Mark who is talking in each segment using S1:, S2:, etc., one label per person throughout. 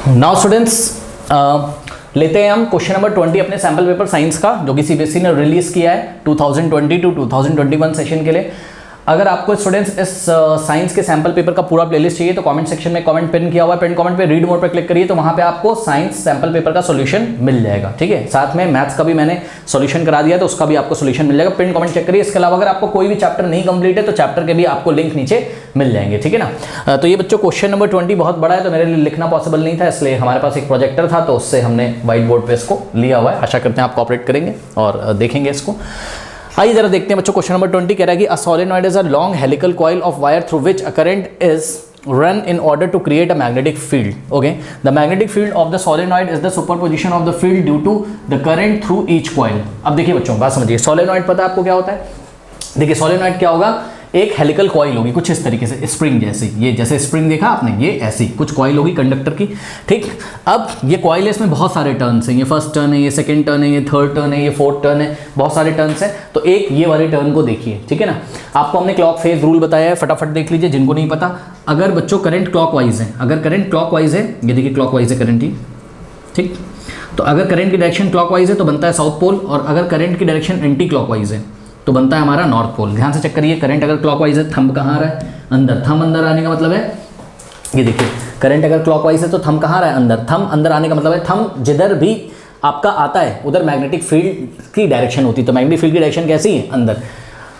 S1: Now students लेते हैं हम क्वेश्चन नंबर 20 अपने सैम्पल पेपर साइंस का, जो कि सीबीएसई ने रिलीज किया है 2020 टू 2021 सेशन के लिए। अगर आपको स्टूडेंट्स इस साइंस के सैम्पल पेपर का पूरा प्लेलिस्ट चाहिए तो कमेंट सेक्शन में कमेंट पिन किया हुआ है, पिन कमेंट पे रीड मोर पे क्लिक करिए तो वहां पे आपको साइंस सैम्पल पेपर का सॉल्यूशन मिल जाएगा। ठीक है, साथ में मैथ्स का भी मैंने सॉल्यूशन करा दिया तो उसका भी आपको सॉल्यूशन मिल जाएगा, पिन कमेंट चेक करिए। इसके अलावा अगर आपको कोई भी चैप्टर नहीं कंप्लीट है तो चैप्टर के भी आपको लिंक नीचे मिल जाएंगे। ठीक है ना। तो ये बच्चों क्वेश्चन नंबर 20 बहुत बड़ा है तो मेरे लिए लिखना पॉसिबल नहीं था, इसलिए हमारे पास एक प्रोजेक्टर था तो उससे हमने व्हाइट बोर्ड पे इसको लिया हुआ है। आशा करते हैं आप कोऑपरेट करेंगे और देखेंगे इसको। आइए जरा देखते हैं बच्चों, क्वेश्चन नंबर 20 कह रहा है कि अ solenoid is a long helical coil of wire through which a current is run in order to create a magnetic field. Okay, the magnetic field of the solenoid is the superposition of the field due to the current through each coil. अब देखिए बच्चों बात समझिए, solenoid पता है आपको क्या होता है? देखिए सोलेनॉइड क्या होगा, एक हेलिकल कॉइल होगी कुछ इस तरीके से, स्प्रिंग जैसी, ये जैसे स्प्रिंग देखा आपने, ये ऐसी कुछ कॉइल होगी कंडक्टर की। ठीक, अब ये कॉइल है, इसमें बहुत सारे टर्न्स हैं, ये फर्स्ट टर्न है, ये सेकंड टर्न है, ये थर्ड टर्न है, ये फोर्थ टर्न है, बहुत सारे टर्न्स हैं। तो एक ये वाले टर्न को देखिए, ठीक है ना। आपको हमने क्लॉक फेज रूल बताया है, फटाफट देख लीजिए जिनको नहीं पता। अगर बच्चों करंट क्लॉकवाइज है, अगर करंट क्लॉकवाइज है, ये देखिए क्लॉकवाइज है करंट ही, ठीक, तो अगर करंट की डायरेक्शन क्लॉकवाइज है तो बनता है साउथ पोल, और अगर करंट की डायरेक्शन एंटी क्लॉकवाइज है तो बनता है हमारा नॉर्थ पोल। ध्यान से चेक करिए, करंट अगर क्लॉकवाइज है, थंब कहाँ आ रहा है? अंदर। थंब अंदर आने का मतलब है, ये देखिए करंट अगर क्लॉकवाइज है तो थंब कहाँ आ रहा है? अंदर। थंब अंदर आने का मतलब है थंब जिधर भी आपका आता है उधर मैग्नेटिक फील्ड की डायरेक्शन होती है। तो मैग्नेटिक फील्ड की डायरेक्शन कैसी है? अंदर।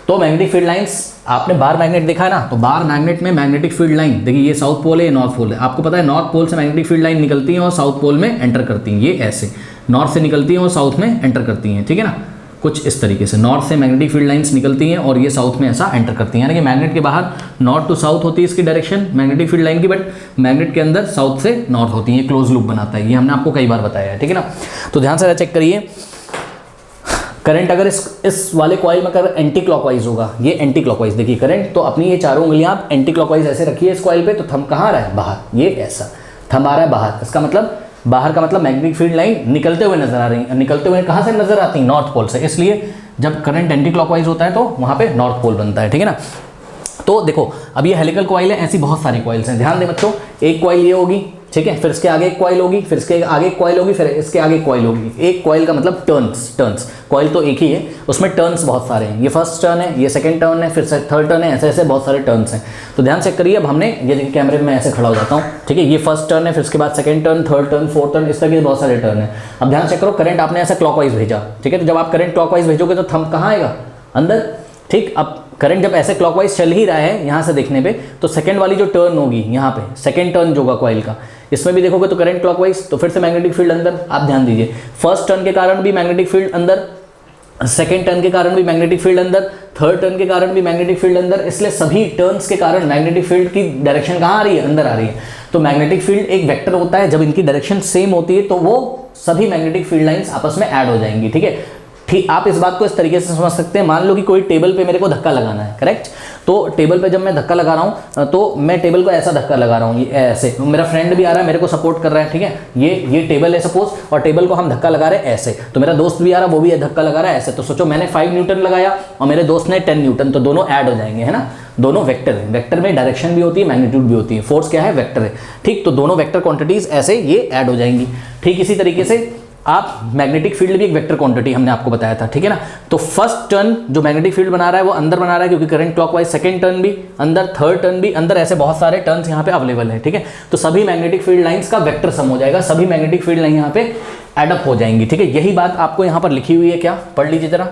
S1: तो मैग्नेटिक फील्ड लाइंस, आपने बार मैग्नेट देखा है ना, तो बार मैग्नेट में मैग्नेटिक फील्ड लाइन देखिए, ये साउथ पोल है, ये नॉर्थ पोल है। आपको पता है नॉर्थ पोल से मैग्नेटिक फील्ड लाइन निकलती है और साउथ पोल में एंटर करती हैं, ये ऐसे नॉर्थ से निकलती हैं और साउथ में एंटर करती हैं। ठीक है ना, कुछ इस तरीके से नॉर्थ से मैग्नेटिक फील्ड लाइंस निकलती हैं और ये साउथ में ऐसा एंटर करती हैं, यानी कि मैग्नेट के बाहर नॉर्थ टू साउथ होती है इसकी डायरेक्शन मैग्नेटिक फील्ड लाइन की, बट मैग्नेट के अंदर साउथ से नॉर्थ होती है। ये क्लोज लूप बनाता है, ये हमने आपको कई बार बताया है। ठीक है ना, तो ध्यान से चेक करिए, करंट अगर इस वाले कॉइल में अगर एंटी क्लॉकवाइज होगा, ये एंटी क्लॉकवाइज देखिए करंट, तो अपनी ये चारों उंगलियां आप एंटी क्लॉकवाइज ऐसे रखिए इस कॉइल पे, तो थंब कहाँ आ रहा है? बाहर। ये ऐसा थंब आ रहा है बाहर, इसका मतलब बाहर का मतलब मैग्नेटिक फील्ड लाइन निकलते हुए नजर आ रही है। निकलते हुए कहाँ से नजर आती है? नॉर्थ पोल से। इसलिए जब करंट एंटी क्लॉकवाइज होता है तो वहाँ पे नॉर्थ पोल बनता है। ठीक है ना। तो देखो अब ये हेलिकल कॉइल है, ऐसी बहुत सारी कॉइल्स हैं। ध्यान दें बच्चों, एक कॉइल ये होगी, ठीक है, फिर इसके आगे एक कॉइल होगी, फिर इसके आगे एक कॉइल होगी, फिर इसके आगे एक कॉइल होगी। एक कॉइल का मतलब टर्न्स, कॉइल तो एक ही है, उसमें टर्न्स बहुत सारे हैं। ये फर्स्ट टर्न है, ये सेकंड टर्न है, फिर थर्ड टर्न है, ऐसे ऐसे बहुत सारे टर्न्स हैं। तो ध्यान चेक करिए, अब हमने ये देखिए कैमरे में ऐसे खड़ा हो जाता हूँ, ठीक है, ये फर्स्ट टर्न है, फिर उसके बाद second turn, third turn, fourth turn, इस तरह के बहुत सारे टर्न है। अब ध्यान चेक करो, करंट आपने ऐसा क्लॉकवाइज भेजा, ठीक है, तो जब आप करंट क्लॉकवाइज भेजोगे तो थंब कहाँ आएगा? अंदर। ठीक, अब करंट जब ऐसे क्लॉकवाइज चल ही रहा है यहाँ से देखने पे, तो सेकंड वाली जो टर्न होगी यहाँ पे, सेकंड टर्न जो होगा कॉइल का, इसमें भी देखोगे तो करंट क्लॉकवाइज, तो फिर से मैग्नेटिक फील्ड अंदर। आप ध्यान दीजिए, फर्स्ट टर्न के कारण भी मैग्नेटिक फील्ड अंदर, सेकंड टर्न के कारण भी मैग्नेटिक फील्ड अंदर, थर्ड टर्न के कारण भी मैग्नेटिक फील्ड अंदर। इसलिए सभी टर्न्स के कारण मैग्नेटिक फील्ड की डायरेक्शन कहाँ आ रही है? अंदर आ रही है। तो मैग्नेटिक फील्ड एक वेक्टर होता है, जब इनकी डायरेक्शन सेम होती है तो वो सभी मैग्नेटिक फील्ड लाइंस आपस में ऐड हो जाएंगी। ठीक है, ठीक, आप इस बात को इस तरीके से समझ सकते हैं, मान लो कि कोई टेबल पे मेरे को धक्का लगाना है, करेक्ट, तो टेबल पे जब मैं धक्का लगा रहा हूँ तो मैं टेबल को ऐसा धक्का लगा रहा हूँ, ये ऐसे, मेरा फ्रेंड भी आ रहा है मेरे को सपोर्ट कर रहा है, ठीक है, ये टेबल है सपोज, और टेबल को हम धक्का लगा रहे हैं ऐसे, तो मेरा दोस्त भी आ रहा है, वो भी धक्का लगा रहा है ऐसे। तो सोचो मैंने 5 न्यूटन लगाया और मेरे दोस्त ने 10 न्यूटन, तो दोनों ऐड हो जाएंगे, है ना। दोनों वेक्टर है, वेक्टर में डायरेक्शन भी होती है, मैग्नीट्यूड भी होती है, फोर्स क्या है? वेक्टर है। ठीक, तो दोनों वेक्टर क्वांटिटीज ऐसे ये ऐड हो जाएंगी। ठीक, इसी तरीके से आप मैग्नेटिक फील्ड भी एक वेक्टर क्वांटिटी हमने आपको बताया था, ठीक है ना। तो फर्स्ट टर्न जो मैग्नेटिक फील्ड बना रहा है वो अंदर बना रहा है क्योंकि करंट क्लॉकवाइज, सेकंड टर्न भी अंदर, थर्ड टर्न भी अंदर, ऐसे बहुत सारे टर्न्स यहाँ पे अवेलेबल है। ठीक है, तो सभी मैग्नेटिक फील्ड लाइंस का वेक्टर सम हो जाएगा, सभी मैग्नेटिक फील्ड लाइन यहाँ पे एडअप हो जाएंगी। ठीक है, यही बात आपको यहाँ पर लिखी हुई है, क्या पढ़ लीजिए जरा,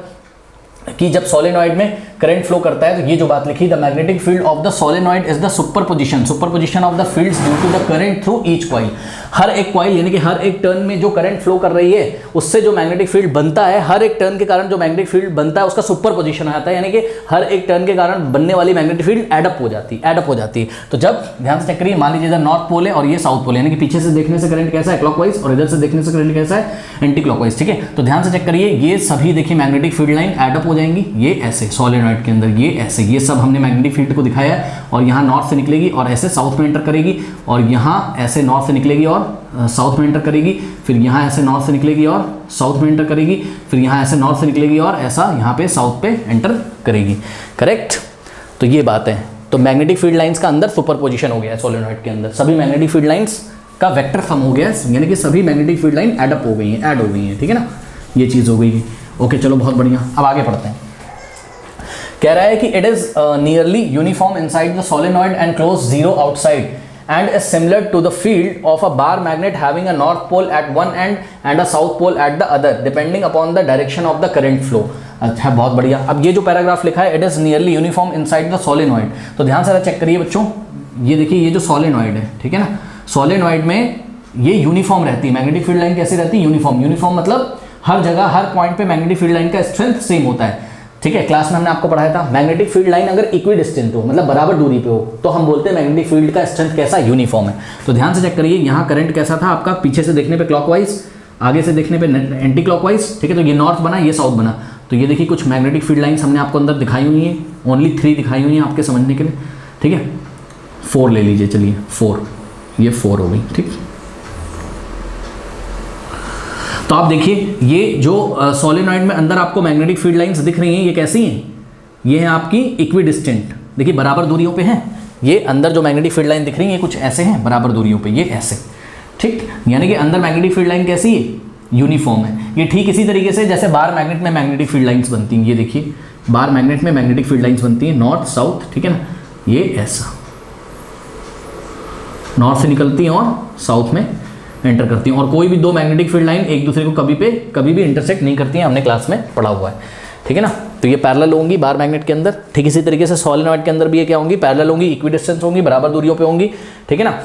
S1: कि जब सोलेनॉइड में करंट फ्लो करता है तो ये जो बात लिखी, the magnetic field of the solenoid is the superposition of the fields due to the current through each coil. हर एक कॉइल यानी कि हर एक टर्न में जो करंट फ्लो कर रही है उससे जो मैग्नेटिक फील्ड बनता है, हर एक टर्न के कारण जो मैग्नेटिक फील्ड बनता है उसका सुपरपोजिशन आता है, यानी कि हर एक टर्न के कारण बनने वाली मैग्नेटिक फील्ड एडअप हो जाती है। तो जब ध्यान से चेक करिए, मान लीजिए इधर नॉर्थ पोल है और ये साउथ पोल है, यानी कि पीछे से देखने से करंट कैसा है? क्लॉकवाइज, और इधर से देखने से करंट कैसा है? Anti clockwise. ठीक है, तो ध्यान से चेक करिए, ये सभी देखिए मैग्नेटिक फील्ड लाइन एडअप हो जाएंगी, ये ऐसे सोलेनॉइड के अंदर, ये ऐसे, ये सब हमने मैग्नेटिक फील्ड को दिखाया है, और यहाँ नॉर्थ से निकलेगी और ऐसे साउथ में एंटर करेगी, और यहाँ ऐसे नॉर्थ से निकलेगी और साउथ में एंटर करेगी, फिर यहाँ ऐसे नॉर्थ से निकलेगी और साउथ में एंटर करेगी, फिर यहाँ ऐसे नॉर्थ से निकलेगी और ऐसा यहाँ पे साउथ पे एंटर करेगी, करेक्ट। तो ये बात है, तो मैग्नेटिक फील्ड लाइंस का अंदर सुपरपोजिशन हो गया है सोलेनॉइड के अंदर, सभी मैग्नेटिक फील्ड लाइंस का वेक्टर सम हो गया है, यानी कि सभी मैग्नेटिक फील्ड लाइन ऐड हो गई हैं, ठीक है ना, ये चीज़ हो गई है। ओके चलो बहुत बढ़िया, अब आगे पढ़ते हैं। कह रहा है कि it is nearly uniform inside the solenoid and close zero outside and is similar to the field of a bar magnet having a north pole at one end and a south pole at the other depending upon the direction of the current flow। अच्छा बहुत बढ़िया। अब ये जो paragraph लिखा है, it is nearly uniform inside the solenoid, तो ध्यान से चेक करिए बच्चों, ये देखिए ये जो सोलेनॉइड है, ठीक है ना, सोलेनॉइड में ये यूनिफॉर्म रहती है, मैग्नेटिक फील्ड लाइन कैसी रहती है, यूनिफॉर्म। यूनिफॉर्म मतलब हर जगह हर पॉइंट पे मैग्नेटिक फील्ड लाइन का स्ट्रेंथ सेम होता है, ठीक है। क्लास में हमने आपको पढ़ाया था, मैग्नेटिक फील्ड लाइन अगर इक्वी डिस्टेंट हो, मतलब बराबर दूरी पे हो, तो हम बोलते हैं मैग्नेटिक फील्ड का स्ट्रेंथ कैसा, यूनिफॉर्म है। तो ध्यान से चेक करिए, यहाँ करंट कैसा था आपका, पीछे से देखने पे क्लॉकवाइज, आगे से देखने पे एंटी क्लॉकवाइज, ठीक है। तो ये नॉर्थ बना, ये साउथ बना, तो ये देखिए कुछ मैग्नेटिक फील्ड लाइन्स हमने आपको अंदर दिखाई हुई हैं, ओनली 3 दिखाई हुई हैं आपके समझने के लिए, ठीक है। 4 ले लीजिए, चलिए 4, ये 4 हो गई, ठीक। तो आप देखिए ये जो सोलेनॉइड में अंदर आपको मैग्नेटिक फील्ड लाइंस दिख रही हैं, ये कैसी हैं, ये है आपकी इक्वी डिस्टेंट, देखिए बराबर दूरियों पे हैं। ये अंदर जो मैग्नेटिक फील्ड लाइन दिख रही है, ये कुछ ऐसे हैं बराबर दूरियों पे, ये ऐसे, ठीक। यानी कि अंदर मैग्नेटिक फील्ड लाइन कैसी है, यूनिफॉर्म है। ये ठीक इसी तरीके से जैसे बार मैग्नेट में मैग्नेटिक फील्ड लाइन्स बनती हैं, ये देखिए बार मैग्नेट में मैग्नेटिक फील्ड लाइन्स बनती हैं, नॉर्थ साउथ, ठीक है ना, ये ऐसा नॉर्थ से निकलती हैं और साउथ में एंटर करती हैं, और कोई भी 2 मैग्नेटिक फील्ड लाइन एक दूसरे को कभी भी इंटरसेक्ट नहीं करती हैं, हमने क्लास में पढ़ा हुआ है, ठीक है ना। तो ये पैरेलल होंगी बार मैग्नेट के अंदर, ठीक इसी तरीके से सोलेनॉइड के अंदर भी ये क्या होंगी, पैरेलल होंगी, इक्वी डिस्टेंस होंगी, बराबर दूरियों पे होंगी, ठीक है ना।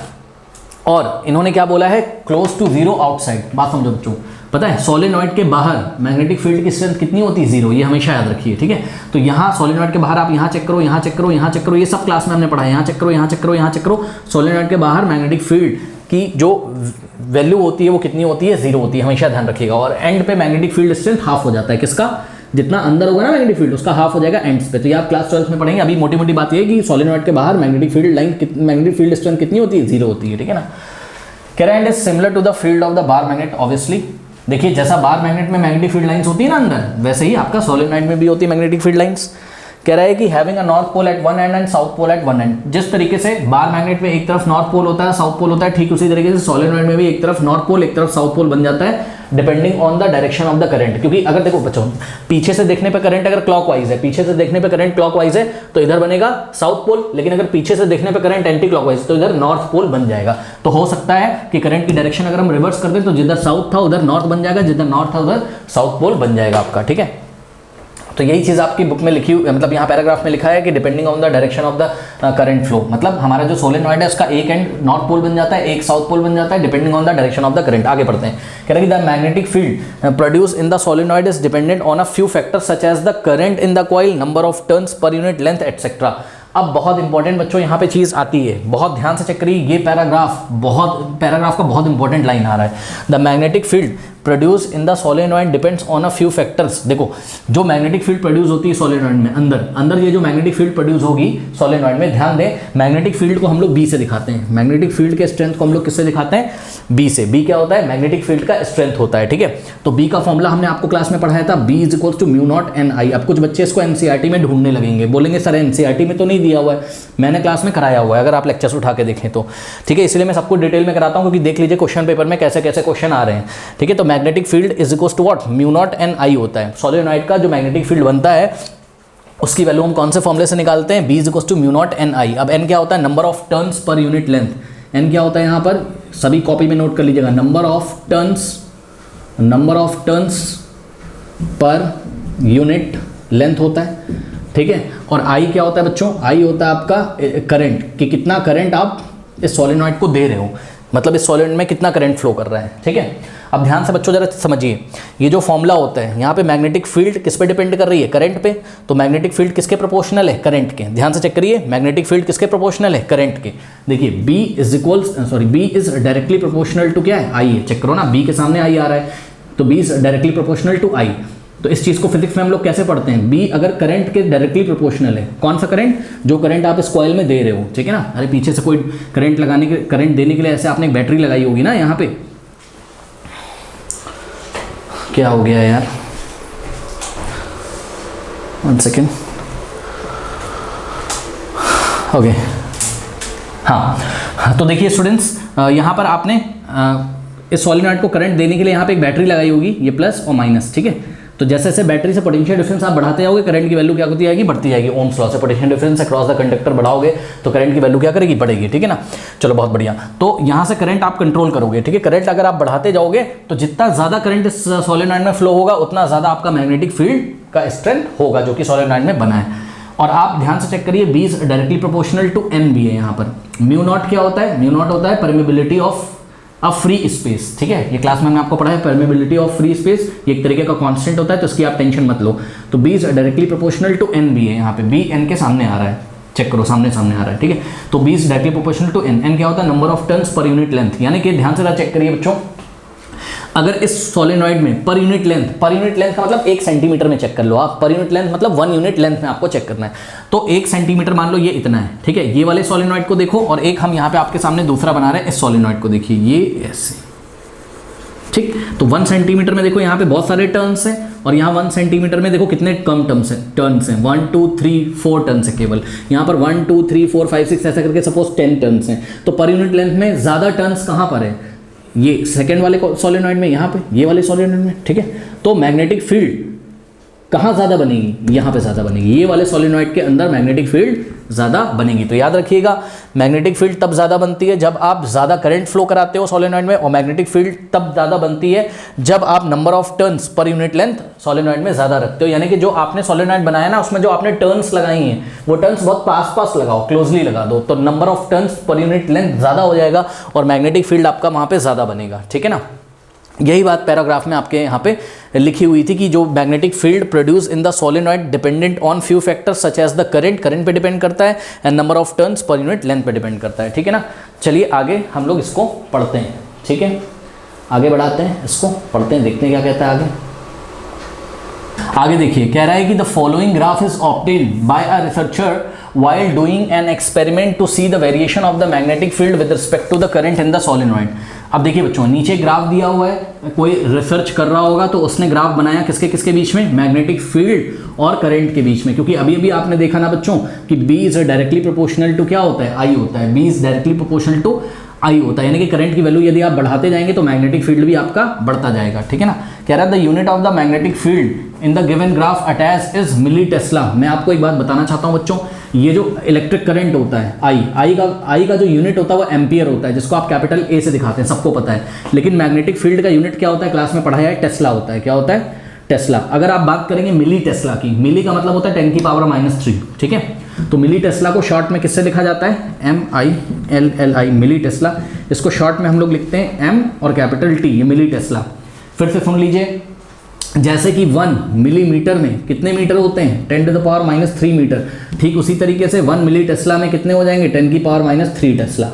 S1: और इन्होंने क्या बोला है, क्लोज टू जीरो आउटसाइड। बात समझो बच्चों, पता है सोलेनॉइड के बाहर मैग्नेटिक फील्ड की स्ट्रेंथ कितनी होती है, 0, ये हमेशा याद रखिए, ठीक है। तो यहाँ सोलेनॉइड के बाहर आप यहाँ चेक करो, यहाँ चेक करो, यहाँ चेक करो, ये सब क्लास में हमने पढ़ा है, यहाँ चेक करो, यहाँ चेक करो, यहाँ चेक करो। सोलेनॉइड के बाहर मैग्नेटिक फील्ड की जो वैल्यू होती है वो कितनी होती है, 0 होती है, हमेशा ध्यान रखिएगा। और एंड पे मैग्नेटिक फील्ड स्ट्रेंथ हाफ हो जाता है, किसका, जितना अंदर होगा ना मैग्नेटिक फील्ड उसका हाफ हो जाएगा एंड्स पे। तो ये आप क्लास 12 में पढ़ेंगे। अभी मोटी मोटी बात ये है कि सोलेनॉइड के बाहर magnetic field line, magnetic field strength कितनी होती है, 0 होती है, ठीक है ना। Current is similar to the field of the bar magnet, obviously. देखिए जैसा बार मैग्नेट में मैग्नेटिक फील्ड लाइंस होती है ना अंदर, वैसे ही आपका सोलेनॉइड में भी होती है मैग्नेटिक फील्ड लाइंस। कह रहा है कि having a north pole at one end and south pole at one end. जिस तरीके से बार मैग्नेट में एक तरफ नॉर्थ पोल होता है, साउथ पोल होता है, ठीक उसी तरीके से सोलेनॉइड में भी एक तरफ नॉर्थ पोल एक तरफ साउथ पोल बन जाता है, depending on the direction of the current. क्योंकि अगर देखो बच्चों, पीछे से देखने पे करंट अगर क्लॉकवाइज है, पीछे से देखने पे करंट क्लॉकवाइज है तो इधर बनेगा साउथ पोल, लेकिन अगर पीछे से देखने पे करंट एंटी क्लॉकवाइज तो इधर नॉर्थ पोल बन जाएगा। तो हो सकता है कि करंट की डायरेक्शन अगर हम रिवर्स कर दें तो जिधर साउथ था उधर नॉर्थ बन जाएगा, जिधर नॉर्थ था उधर साउथ पोल बन जाएगा आपका, ठीक है। तो यही चीज़ आपकी बुक में लिखी, मतलब यहाँ पैराग्राफ में लिखा है कि depending on the direction of the current flow, मतलब हमारा जो सोलेनॉइड है उसका एक एंड नॉर्थ पोल बन जाता है, एक साउथ पोल बन जाता है, depending on the direction of the current. आगे बढ़ते हैं। कह रहे हैं कि the magnetic field produce in the solenoid is dependent on a few factors such as the current in the coil, number of turns per unit length etcetera. अब बहुत important बच्चों यहाँ पे चीज़ आती है, बहुत ध्यान से चेक करिए, ये पैराग्राफ का बहुत इंपॉर्टेंट लाइन आ रहा है। The magnetic field produce in the solenoid depends on a few factors. देखो जो मैग्नेटिक फील्ड प्रोड्यूस होती है सोलेनॉइड में, अंदर ये जो मैग्नेटिक फील्ड प्रोड्यूस होगी सोलेनॉइड में, ध्यान दें मैग्नेटिक फील्ड को हम लोग बी से दिखाते हैं, मैग्नेटिक फील्ड के स्ट्रेंथ को हम लोग किससे दिखाते हैं, बी से। बी क्या होता है, मैग्नेटिक फील्ड का स्ट्रेंथ होता है, ठीक है। तो बी का फॉर्मूला हमने आपको क्लास में पढ़ाया था, B is equals to mu naught N I. अब कुछ बच्चे इसको एनसीईआरटी में ढूंढने लगेंगे, बोलेंगे सर एनसीईआरटी में तो नहीं दिया हुआ है, मैंने क्लास में कराया हुआ है, अगर आप लेक्चर्स उठा के देखें तो, ठीक है। इसलिए मैं सबको डिटेल में कराता हूँ, क्योंकि देख लीजिए क्वेश्चन पेपर में कैसे कैसे क्वेश्चन आ रहे हैं, ठीक है। तो magnetic field is equals to what, mu naught N I होता है। सोलेनॉइड का जो मैग्नेटिक फील्ड बनता है उसकी वैल्यू हम कौन से फॉर्मूले से निकालते हैं, B is equals to mu naught N I. अब एन क्या होता है, number of turns per unit length. N क्या होता है यहाँ पर, सभी कॉपी में नोट कर लीजिएगा, number of turns per unit length होता है, ठीक है। और आई क्या होता है बच्चों, आई होता है आपका करंट, कि कितना करंट आप इस सोलेनॉइड को दे रहे हो, मतलब इस सोलेनॉइड में कितना करंट फ्लो कर रहा है, ठीक है। अब ध्यान से बच्चों जरा समझिए, ये जो फॉर्मूला होता है यहाँ पे मैग्नेटिक फील्ड किस पे डिपेंड कर रही है, करंट पे। तो मैग्नेटिक फील्ड किसके प्रोपोर्शनल है, करंट के। ध्यान से चेक करिए, मैग्नेटिक फील्ड किसके प्रोपोर्शनल है, करंट के। देखिए B is directly proportional to क्या है, आई है। चेक करो ना, बी के सामने आई आ रहा है, तो B is directly proportional to I. तो इस चीज़ को फिजिक्स में हम लोग कैसे पढ़ते हैं, बी अगर करंट के डायरेक्टली प्रोपोर्शनल है, कौन सा करंट, जो करंट आप इस कॉइल में दे रहे हो, ठीक है ना। अरे पीछे से कोई करंट देने के लिए ऐसे आपने एक बैटरी लगाई होगी ना, यहाँ पे क्या हो गया यार, 1 सेकेंड, ओके हाँ। हाँ, तो देखिए स्टूडेंट्स, यहाँ पर आपने इस सोलेनॉइड को करंट देने के लिए यहाँ पे एक बैटरी लगाई होगी, ये प्लस और माइनस, ठीक है। तो जैसे जैसे बैटरी से पोटेंशियल डिफरेंस आप बढ़ाते जाओगे, करंट की वैल्यू क्या होती जाएगी, बढ़ती जाएगी। ओम्स लॉ से potential difference across the conductor बढ़ाओगे तो करंट की वैल्यू क्या करेगी, बढ़ेगी, ठीक है ना। चलो बहुत बढ़िया। तो यहाँ से करंट आप कंट्रोल करोगे, ठीक है। करंट अगर आप बढ़ाते जाओगे तो जितना ज़्यादा करंट इस सोलेनॉइड में फ्लो होगा उतना ज़्यादा आपका मैग्नेटिक फील्ड का स्ट्रेंथ होगा जो कि सोलेनॉइड में बना है। और आप ध्यान से चेक करिए, B is directly proportional to N भी है यहाँ पर। म्यू नॉट क्या होता है, म्यू नॉट होता है permeability of a free space, ठीक है। ये क्लास में हमने आपको पढ़ा है परमेबिलिटी ऑफ फ्री स्पेस, ये एक तरीके का कांस्टेंट होता है, तो इसकी आप टेंशन मत लो। तो B is directly proportional to N भी है यहाँ पे, B N के सामने आ रहा है, चेक करो सामने सामने आ रहा है, ठीक है। तो B is directly proportional to N, N क्या होता है, number of turns per unit length, यानी कि ध्यान से चेक करिए बच्चों, अगर इस सोलेनॉइड में पर यूनिट लेंथ का मतलब 1 सेंटीमीटर में चेक कर लो आप, पर यूनिट लेंथ मतलब 1 यूनिट लेंथ में आपको चेक करना है। तो 1 सेंटीमीटर मान लो ये इतना है, ठीक है। ये वाले सोलेनॉइड को देखो, और एक हम यहाँ पे आपके सामने दूसरा बना रहे हैं, इस सोलेनॉइड को देखिए, ये ऐसे, ठीक। तो 1 सेंटीमीटर में देखो यहाँ पे बहुत सारे टर्न्स हैं, और यहाँ 1 सेंटीमीटर में देखो कितने कम टर्न्स हैं, 1 2 3 4 टर्न्स है केवल। यहाँ पर 1 2 3 4 5 6 ऐसा करके सपोज 10 टर्न्स हैं। तो पर यूनिट लेंथ में ज़्यादा टर्न्स कहाँ पर है, ये सेकेंड वाले सोलेनॉइड में, यहाँ पे ये वाले सोलेनॉइड में, ठीक है। तो मैग्नेटिक फील्ड कहाँ ज़्यादा बनेगी, यहाँ पे ज़्यादा बनेगी, ये वाले सोलेनॉइड के अंदर मैग्नेटिक फील्ड ज़्यादा बनेगी। तो याद रखिएगा, मैग्नेटिक फील्ड तब ज़्यादा बनती है जब आप ज़्यादा करंट फ्लो कराते हो सोलेनॉइड में, और मैग्नेटिक फील्ड तब ज़्यादा बनती है जब आप number of turns per unit length solenoid में ज़्यादा रखते हो। यानी कि जो आपने सोलेनॉइड बनाया ना, उसमें जो आपने टर्न्स लगाई हैं वो टर्न्स बहुत पास पास लगाओ, क्लोजली लगा दो, तो number of turns per unit length ज़्यादा हो जाएगा और मैग्नेटिक फील्ड आपका वहाँ पर ज़्यादा बनेगा, ठीक है ना। यही बात पैराग्राफ में आपके यहाँ पे लिखी हुई थी कि जो magnetic field produce in the solenoid dependent on few factors such as the current पे डिपेंड करता है, and number of turns per unit length पे डिपेंड करता है, ठीक है ना। चलिए आगे हम लोग इसको पढ़ते हैं, ठीक है। आगे बढ़ाते हैं, इसको पढ़ते हैं, देखते हैं क्या कहता है आगे। आगे देखिए, कह रहा है कि the following graph is obtained by a researcher while doing an experiment to see the variation of the magnetic field with respect to the current in the solenoid। अब देखिए बच्चों, नीचे ग्राफ दिया हुआ है, कोई रिसर्च कर रहा होगा तो उसने ग्राफ बनाया किसके किसके बीच में, मैग्नेटिक फील्ड और करंट के बीच में। क्योंकि अभी अभी आपने देखा ना बच्चों कि B is directly proportional to क्या होता है, I होता है। B is directly proportional to I होता है, यानी कि करंट की वैल्यू यदि आप बढ़ाते जाएंगे तो मैग्नेटिक फील्ड भी आपका बढ़ता जाएगा, ठीक है ना। कह रहा है the unit of the magnetic field in the given graph attach is milli tesla. मैं आपको एक बात बताना चाहता हूँ बच्चों, ये जो इलेक्ट्रिक करंट होता है I का जो यूनिट होता है वो एम्पियर होता है, जिसको आप कैपिटल A से दिखाते हैं, सबको पता है। लेकिन मैग्नेटिक फील्ड का यूनिट क्या होता है, क्लास में पढ़ाया है, टेस्ला होता है। क्या होता है, टेस्ला। अगर आप बात करेंगे मिली टेस्ला की, मिली का मतलब होता है 10 की पावर -3, ठीक है। तो मिली टेस्ला को शॉर्ट में किससे लिखा जाता है, MILLI, मिली टेस्ला। इसको शॉर्ट में हम लोग लिखते हैं M और कैपिटल T, ये मिली टेस्ला। फिर से सुन लीजिए, जैसे कि 1 मिलीमीटर में कितने मीटर होते हैं, 10 टू द पावर -3 मीटर। ठीक उसी तरीके से 1 मिली टेस्ला में कितने हो जाएंगे, 10 की पावर -3 टेस्ला,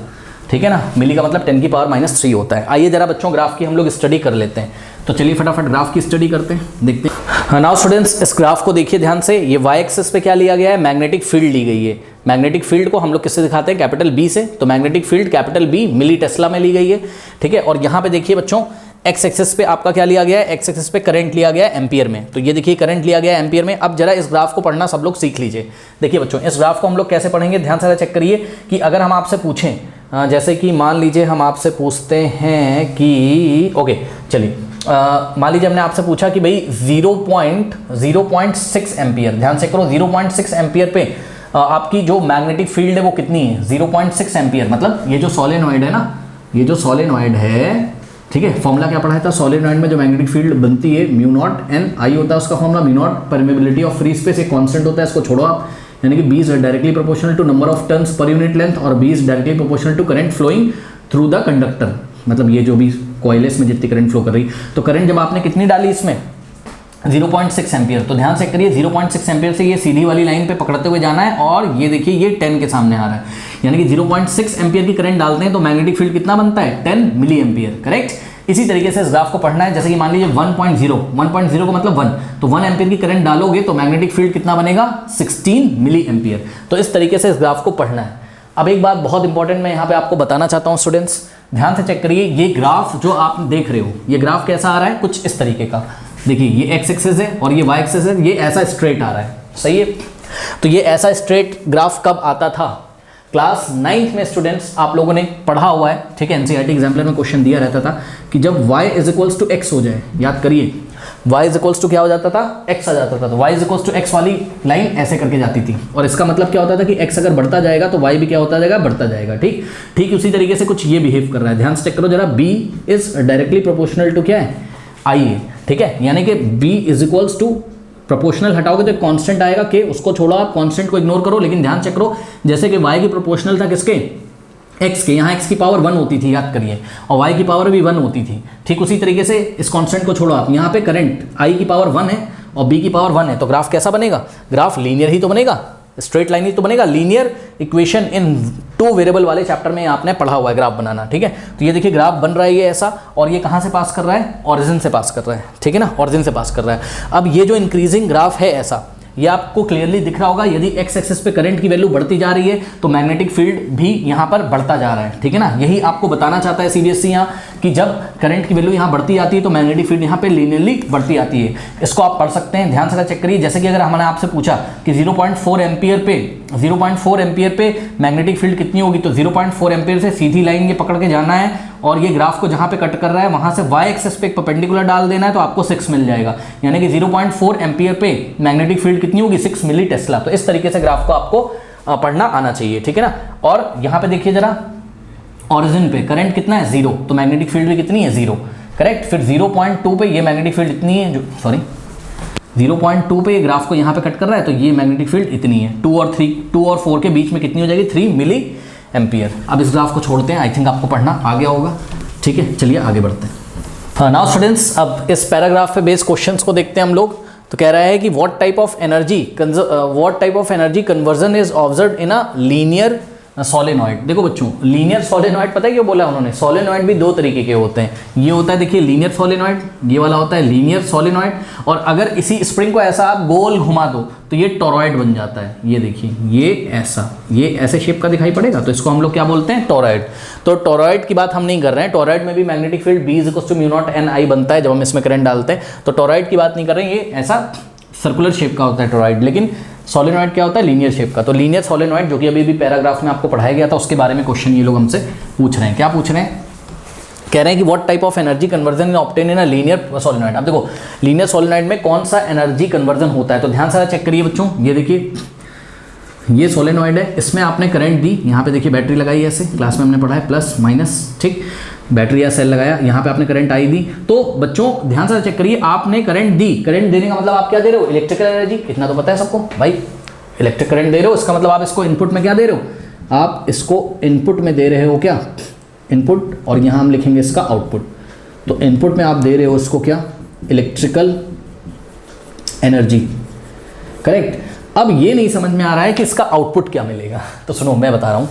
S1: ठीक है ना। मिली का मतलब 10 की पावर -3 होता है। आइए जरा बच्चों ग्राफ की हम लोग स्टडी कर लेते हैं। तो चलिए फटाफट ग्राफ की स्टडी करते हैं, देखते हैं। नाउ स्टूडेंट्स, इस ग्राफ को देखिए ध्यान से। ये वाई एक्सिस पे क्या लिया गया है, मैग्नेटिक फील्ड ली गई है। मैग्नेटिक फील्ड को हम लोग किससे दिखाते हैं, कैपिटल B से। तो मैग्नेटिक फील्ड कैपिटल B मिली टेस्ला में ली गई है, ठीक है। और यहाँ पे देखिए बच्चों, एक्स एक्सिस पे आपका क्या लिया गया है, एक्स एक्सिस पे करंट लिया गया है एम्पियर में। तो ये देखिए करंट लिया गया है एम्पियर में। अब जरा इस ग्राफ को पढ़ना सब लोग सीख लीजिए। देखिए बच्चों, इस ग्राफ को हम लोग कैसे पढ़ेंगे, ध्यान से चेक करिए कि अगर हम आपसे पूछें, जैसे कि मान लीजिए हम आपसे पूछते हैं कि ओके चलिए, मान लीजिए हमने आपसे पूछा कि भाई 0.6 एम्पियर, ध्यान से करो, 0.6 एम्पियर पे आपकी जो मैग्नेटिक फील्ड है वो कितनी है, 0.6 एम्पियर। मतलब ये जो सोलेनॉइड है ना, ये जो सोलेनॉइड है, ठीक है। फॉर्मूला क्या पढ़ा था, सोलेनॉइड में जो मैग्नेटिक फील्ड बनती है म्यू नॉट एन आई होता है उसका formula, mu naught permeability of free space, एक कांस्टेंट होता है, इसको छोड़ो आप। यानी कि B is directly proportional to number of turns per unit length, और B is directly proportional to current flowing through the conductor. मतलब ये जो भी कॉइल्स में जितनी करंट फ्लो कर रही, तो करंट जब आपने कितनी डाली इसमें, 0.6 एम्पियर। तो ध्यान से करिए, 0.6 एम्पियर से ये सीधी वाली लाइन पे पकड़ते हुए जाना है, और ये देखिए ये 10 के सामने आ रहा है। यानी कि 0.6 एम्पियर की करंट डालते हैं तो मैग्नेटिक फील्ड कितना बनता है, 10 मिली एम्पियर, करेक्ट। इसी तरीके से इस ग्राफ को पढ़ना है। जैसे कि मान लीजिए 1.0 का मतलब 1, तो 1 एम्पियर की करंट डालोगे तो मैग्नेटिक फील्ड कितना बनेगा, 16 मिली एम्पियर। तो इस तरीके से इस ग्राफ को पढ़ना है। अब एक बात बहुत इंपॉर्टेंट मैं यहाँ पे आपको बताना चाहता हूँ स्टूडेंट्स, ध्यान से चेक करिए। ये ग्राफ जो आप देख रहे हो, ये ग्राफ कैसा आ रहा है, कुछ इस तरीके का। देखिए ये एक्स एक्सिस है और ये वाई एक्सिस है, ये ऐसा स्ट्रेट आ रहा है, सही है। तो ये ऐसा स्ट्रेट ग्राफ कब आता था, क्लास 9th में स्टूडेंट्स आप लोगों ने पढ़ा हुआ है, ठीक है, एनसीईआरटी एग्जाम्पलर में क्वेश्चन दिया रहता था कि जब y is equals to X हो जाए, याद करिए y इज इक्वल्स टू क्या हो जाता था, x आ जाता था, तो y is equals to X वाली लाइन ऐसे करके जाती थी, और इसका मतलब क्या होता था कि x अगर बढ़ता जाएगा तो y भी क्या होता जाएगा, बढ़ता जाएगा। ठीक ठीक उसी तरीके से कुछ ये बिहेव कर रहा है, ध्यान से चेक करो जरा, b is directly proportional to क्या है, i है, ठीक है, यानी कि b is equals to proportional हटाओगे तो एक कांस्टेंट आएगा के, उसको छोड़ो आप, कांस्टेंट को इग्नोर करो, लेकिन ध्यान चेक करो जैसे कि y की प्रोपोर्शनल था किसके, x के, यहाँ x की पावर 1 होती थी, याद करिए, और y की पावर भी 1 होती थी। ठीक उसी तरीके से इस कांस्टेंट को छोड़ो आप, यहाँ पे करंट i की पावर 1 है और b की पावर 1 है, तो ग्राफ कैसा बनेगा, ग्राफ लीनियर ही तो बनेगा, स्ट्रेट लाइन ही तो बनेगा। लीनियर इक्वेशन इन 2 वेरिएबल वाले चैप्टर में आपने पढ़ा हुआ है ग्राफ बनाना, ठीक है। तो ये देखिए ग्राफ बन रहा है ये ऐसा, और ये कहाँ से पास कर रहा है, ओरिजिन से पास कर रहा है, ठीक है ना, ओरिजिन से पास कर रहा है। अब ये जो इंक्रीजिंग ग्राफ है ऐसा, ये आपको क्लियरली दिख रहा होगा, यदि एक्स एक्सिस पे करंट की वैल्यू बढ़ती जा रही है तो मैग्नेटिक फील्ड भी यहाँ पर बढ़ता जा रहा है, ठीक है ना। यही आपको बताना चाहता है सीबीएसई यहाँ कि जब करंट की वैल्यू यहाँ बढ़ती आती है तो मैग्नेटिक फील्ड यहाँ पे लीनियरली बढ़ती आती है। इसको आप पढ़ सकते हैं, ध्यान से चेक करिए, जैसे कि अगर हमने आपसे पूछा कि 0.4 एम्पियर पे मैग्नेटिक फील्ड कितनी होगी, तो 0.4 एम्पियर से सीधी लाइन ये पकड़ के जाना है और ये ग्राफ को जहाँ पे कट कर रहा है वहाँ से y एक्सिस पे एक परपेंडिकुलर डाल देना है तो आपको 6 मिल जाएगा, यानी कि 0.4 एम्पियर पे मैग्नेटिक फील्ड कितनी होगी, 6 मिली टेस्ला। तो इस तरीके से ग्राफ को आपको पढ़ना आना चाहिए, ठीक है ना। और यहाँ पे देखिए जरा, ऑरिजिन पे करंट कितना है, 0, तो मैग्नेटिक फील्ड भी कितनी है, 0, करेक्ट। फिर 0.2 पे ये मैग्नेटिक फील्ड इतनी है, 0.2 पे ये ग्राफ को यहाँ पे कट कर रहा है तो ये मैग्नेटिक फील्ड इतनी है, 2 और 4 के बीच में कितनी हो जाएगी, 3 मिली एम्पियर। अब इस ग्राफ को छोड़ते हैं, आई थिंक आपको पढ़ना आ गया होगा, ठीक है, चलिए आगे बढ़ते हैं। नाउ स्टूडेंट्स, अब इस पैराग्राफ पे बेस्ड क्वेश्चंस को देखते हैं हम लोग। तो कह रहा है कि what type of energy conversion is observed in a linear solenoid. देखो बच्चों, लीनियर सोलेनॉइड पता है क्यों बोला उन्होंने, सोलेनॉइड भी 2 तरीके के होते हैं, ये होता है देखिए लीनियर सोलेनॉइड, ये वाला होता है लीनियर सोलेनॉइड, और अगर इसी स्प्रिंग को ऐसा आप गोल घुमा दो तो ये टॉरॉइड बन जाता है। ये देखिए, ये ऐसे शेप का दिखाई पड़ेगा तो इसको हम लोग क्या बोलते हैं, टॉरॉइड। तो टॉरॉइड की बात हम नहीं कर रहे हैं, टॉरॉइड में भी मैग्नेटिक फील्ड B = μ0 Ni बनता है जब हम इसमें करंट डालते हैं, तो टॉरॉइड की बात नहीं कर रहे हैं, ये ऐसा सर्कुलर शेप का होता है टॉरॉइड। लेकिन सोलेनॉइड क्या होता है, लीनियर शेप का। तो लीनियर सोलेनॉइड जो कि अभी भी पैराग्राफ में आपको पढ़ाया गया था, उसके बारे में क्वेश्चन ये लोग हमसे पूछ रहे हैं। क्या पूछ रहे हैं, कह रहे हैं कि what type of energy conversion obtain in a linear solenoid. अब देखो लीनियर सोलेनॉइड में कौन सा एनर्जी कन्वर्जन होता है, तो ध्यान से चेक करिए बच्चों। ये देखिए, ये सोलेनॉइड है, इसमें आपने करंट दी, यहाँ पे देखिए बैटरी लगाई है, ऐसे क्लास में हमने पढ़ा है, प्लस माइनस, ठीक, बैटरी या सेल लगाया, यहाँ पे आपने करंट आई दी। तो बच्चों ध्यान से चेक करिए, आपने करंट दी, करंट देने का मतलब आप क्या दे रहे हो, इलेक्ट्रिकल एनर्जी, इतना तो पता है सबको भाई, इलेक्ट्रिक करंट दे रहे हो, इसका मतलब आप इसको इनपुट में क्या दे रहे हो, आप इसको इनपुट में दे रहे हो क्या, इनपुट, और यहाँ हम लिखेंगे इसका आउटपुट। तो इनपुट में आप दे रहे हो इसको क्या, इलेक्ट्रिकल एनर्जी, करेक्ट। अब ये नहीं समझ में आ रहा है कि इसका आउटपुट क्या मिलेगा, तो सुनो मैं बता रहा हूँ।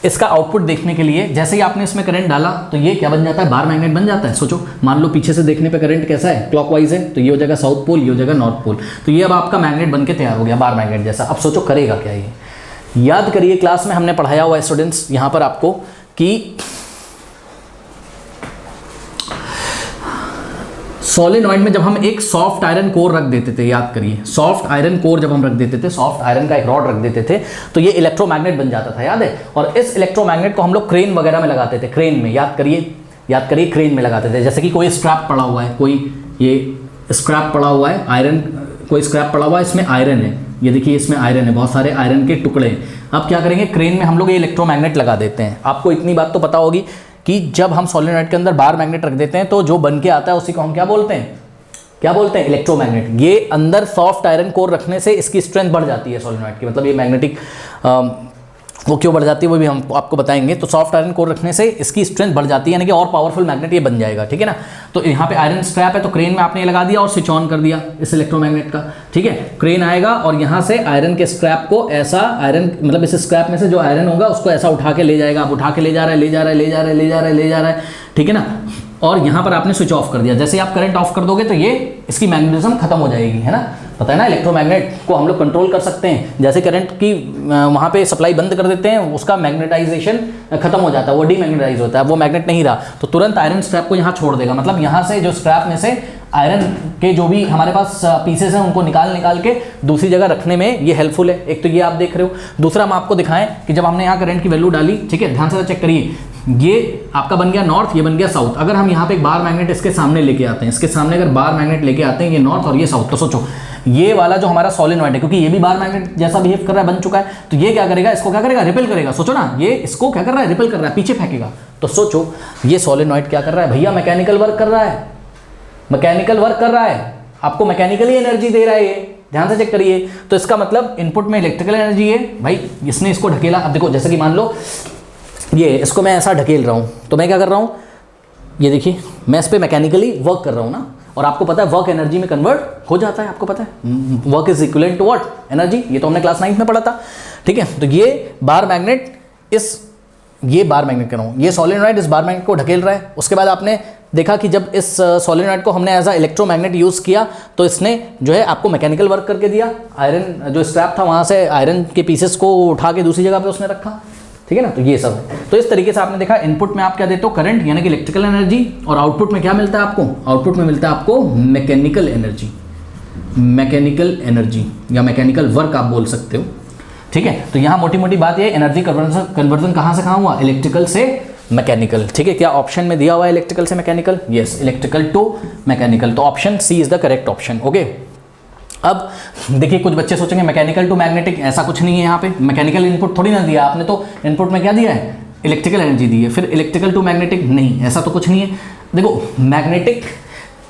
S1: इसका आउटपुट देखने के लिए जैसे ही आपने इसमें करंट डाला तो ये क्या बन जाता है, बार मैग्नेट बन जाता है। सोचो, मान लो पीछे से देखने पे करंट कैसा है, क्लॉकवाइज है, तो ये हो जाएगा साउथ पोल, ये हो जाएगा नॉर्थ पोल, तो ये अब आपका मैग्नेट बन के तैयार हो गया, बार मैग्नेट जैसा। अब सोचो करेगा क्या ये, याद करिए क्लास में हमने पढ़ाया हुआ है स्टूडेंट्स यहाँ पर आपको कि सोलेनॉइड में जब हम एक सॉफ्ट आयरन कोर रख देते थे, याद करिए, सॉफ्ट आयरन कोर जब हम रख देते थे, सॉफ्ट आयरन का एक रॉड रख देते थे, तो ये इलेक्ट्रोमैग्नेट बन जाता था, याद है। और इस इलेक्ट्रोमैग्नेट को हम लोग क्रेन वगैरह में लगाते थे, क्रेन में, याद करिए क्रेन में लगाते थे। जैसे कि कोई स्क्रैप पड़ा हुआ है, कोई ये स्क्रैप पड़ा हुआ है, आयरन, कोई स्क्रैप पड़ा हुआ है, इसमें आयरन है, ये देखिए इसमें आयरन है, बहुत सारे आयरन के टुकड़े हैं। अब क्या करेंगे, क्रेन में हम लोग ये इलेक्ट्रोमैग्नेट लगा देते हैं। आपको इतनी बात तो पता होगी कि जब हम सोलेनॉइड के अंदर बार मैग्नेट रख देते हैं तो जो बन के आता है उसी को हम क्या बोलते हैं, इलेक्ट्रोमैग्नेट। ये अंदर सॉफ्ट आयरन कोर रखने से इसकी स्ट्रेंथ बढ़ जाती है सोलेनॉइड की, मतलब ये मैग्नेटिक वो क्यों बढ़ जाती है वो भी हम आपको बताएंगे। तो सॉफ्ट आयरन कोर रखने से इसकी स्ट्रेंथ बढ़ जाती है, यानी कि और पावरफुल मैग्नेट ये बन जाएगा, ठीक है ना। तो यहाँ पे आयरन स्क्रैप है तो क्रेन में आपने ये लगा दिया और स्विच ऑन कर दिया इस इलेक्ट्रोमैग्नेट का, ठीक है। क्रेन आएगा और यहाँ से आयरन के स्क्रैप को ऐसा, आयरन मतलब इस स्क्रैप में से जो आयरन होगा उसको ऐसा उठा के ले जाएगा, आप उठा के ले जा रहा है, ठीक है ना। और यहाँ पर आपने स्विच ऑफ कर दिया, जैसे ही आप करंट ऑफ कर दोगे तो ये इसकी मैग्नेटिज्म खत्म हो जाएगी, है ना। पता है ना, इलेक्ट्रोमैग्नेट को हम लोग कंट्रोल कर सकते हैं। जैसे करंट की वहाँ पे सप्लाई बंद कर देते हैं, उसका मैग्नेटाइजेशन खत्म हो जाता है, वो डीमैग्नेटाइज होता है, वो मैग्नेट नहीं रहा तो तुरंत आयरन स्क्रैप को यहाँ छोड़ देगा। मतलब यहाँ से जो स्क्रैप में से आयरन के जो भी हमारे पास पीसेस हैं उनको निकाल के दूसरी जगह रखने में ये हेल्पफुल है। एक तो ये आप देख रहे हो। दूसरा हम आपको दिखाएं कि जब हमने यहाँ करंट की वैल्यू डाली, ठीक है, ध्यान से चेक करिए, ये आपका बन गया नॉर्थ, ये बन गया साउथ। अगर हम यहाँ पे एक बार मैग्नेट इसके सामने लेके आते हैं, इसके सामने अगर बार मैग्नेट लेके आते हैं, ये नॉर्थ और ये साउथ, तो सोचो ये वाला जो हमारा सोलेनॉइड है, क्योंकि ये भी बार मैग्नेट जैसा बिहेव कर रहा है, बन चुका है, तो ये क्या करेगा, इसको क्या करेगा, रिपेल करेगा। सोचो ना, ये इसको क्या कर रहा है, रिपेल कर रहा है, पीछे फेंकेगा। तो सोचो ये सोलेनॉइड क्या कर रहा है भैया, मैकेनिकल वर्क कर रहा है, मैकेनिकल वर्क कर रहा है, आपको मैकेनिकली एनर्जी दे रहा है ये, ध्यान से चेक करिए। तो इसका मतलब इनपुट में इलेक्ट्रिकल एनर्जी है भाई, इसने इसको ढकेला। अब देखो जैसे कि मान लो ये इसको मैं ऐसा ढकेल रहा हूँ, तो मैं क्या कर रहा हूँ, ये देखिए मैं इस पर मैकेनिकली वर्क कर रहा हूँ ना, और आपको पता है वर्क एनर्जी में कन्वर्ट हो जाता है, आपको पता है work is equivalent to what, energy. ये तो हमने क्लास 9 में पढ़ा था, ठीक है। तो ये बार मैग्नेट ये बार मैग्नेट कर रहा हूँ, ये सोलेनॉइड इस बार मैग्नेट को ढकेल रहा है। उसके बाद आपने देखा कि जब इस सोलेनॉइड को हमने एज अ इलेक्ट्रोमैग्नेट यूज़ किया तो इसने जो है आपको मैकेनिकल वर्क करके दिया। आयरन जो स्क्रैप था वहाँ से आयरन के पीसेस को उठा के दूसरी जगह पे उसने रखा, ठीक है ना। तो ये सब है। तो इस तरीके से आपने देखा इनपुट में आप क्या देते हो, करंट यानी कि इलेक्ट्रिकल एनर्जी, और आउटपुट में क्या मिलता है आपको, आउटपुट में मिलता है आपको मैकेनिकल एनर्जी, मैकेनिकल एनर्जी या मैकेनिकल वर्क आप बोल सकते हो, ठीक है। तो यहाँ मोटी मोटी बात ये, एनर्जी कन्वर्जन कहाँ से कहाँ हुआ, इलेक्ट्रिकल से मैकेनिकल, ठीक है। क्या ऑप्शन में दिया हुआ है इलेक्ट्रिकल से mechanical, yes, electrical to mechanical, तो option C is the correct option, okay. अब देखिए कुछ बच्चे सोचेंगे मैकेनिकल टू मैग्नेटिक, ऐसा कुछ नहीं है यहाँ पे, मैकेनिकल इनपुट थोड़ी ना दिया आपने, तो इनपुट में क्या दिया है, इलेक्ट्रिकल एनर्जी दी है, फिर इलेक्ट्रिकल टू मैग्नेटिक नहीं, ऐसा तो कुछ नहीं है। देखो मैग्नेटिक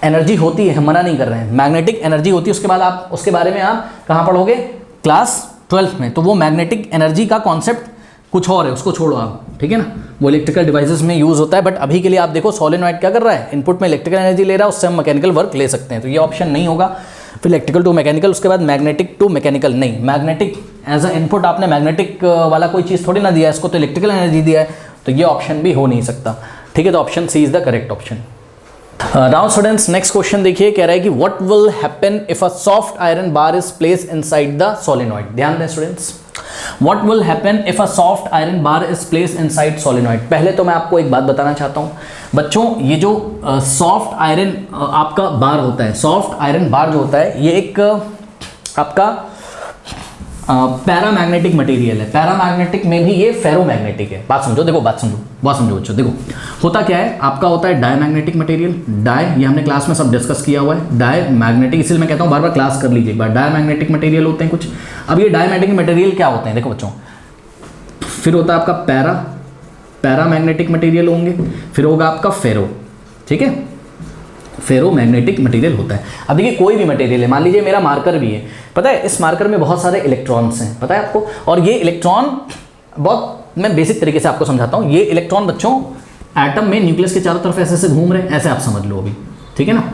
S1: एनर्जी होती है, हम मना नहीं कर रहे हैं, मैग्नेटिक एनर्जी होती है, उसके बाद आप उसके बारे में आप कहाँ पढ़ोगे, क्लास 12 में। तो वो मैग्नेटिक एनर्जी का कॉन्सेप्ट कुछ और है, उसको छोड़ो आप, ठीक है ना, वो इलेक्ट्रिकल डिवाइसेस में यूज होता है। बट अभी के लिए आप देखो सोलेनॉइड क्या कर रहा है, इनपुट में इलेक्ट्रिकल एनर्जी ले रहा है, उससे हम मैकेनिकल वर्क ले सकते हैं, तो ये ऑप्शन नहीं होगा। फिर इलेक्ट्रिकल टू मैकेनिकल, उसके बाद मैग्नेटिक टू मैकेनिकल नहीं, मैग्नेटिक एज अ इनपुट आपने मैग्नेटिक वाला कोई चीज़ थोड़ी ना दिया है, इसको तो इलेक्ट्रिकल एनर्जी दिया है, तो ये ऑप्शन भी हो नहीं सकता, ठीक है। तो option C is the correct option. Now students next question देखिए, कह रहा है कि what will happen if a soft iron bar is placed inside the solenoid. ध्यान दें students, What will happen if a soft iron bar is placed inside solenoid? पहले तो मैं आपको एक बात बताना चाहता हूँ बच्चों, ये जो सॉफ्ट आयरन आपका बार होता है, सॉफ्ट आयरन बार जो होता है, ये एक आपका पैरामैग्नेटिक मटेरियल है। पैरामैग्नेटिक में भी ये फेरोमैग्नेटिक है। बात समझो, देखो बात समझो बच्चों। देखो होता क्या है, आपका होता है डायमैग्नेटिक मटेरियल, ये हमने क्लास में सब डिस्कस किया हुआ है, डायमैग्नेटिक, इसलिए मैं कहता हूँ बार बार क्लास कर लीजिए एक बार। डायमैग्नेटिक मटेरियल होते हैं कुछ। अब ये डायमैग्नेटिक मटेरियल क्या होते हैं, देखो बच्चों, फिर होता है आपका पैरामैग्नेटिक मटेरियल होंगे, फिर होगा आपका फेरो, ठीक है, फेरोमैग्नेटिक मटेरियल होता है। अब देखिए कोई भी मटेरियल है, मान लीजिए मेरा मार्कर भी है, पता है इस मार्कर में बहुत सारे इलेक्ट्रॉन्स हैं, पता है आपको, और ये इलेक्ट्रॉन बहुत, मैं बेसिक तरीके से आपको समझाता हूँ, ये इलेक्ट्रॉन बच्चों एटम में न्यूक्लियस के चारों तरफ ऐसे ऐसे घूम रहे हैं, ऐसे आप समझ लो अभी, ठीक है ना।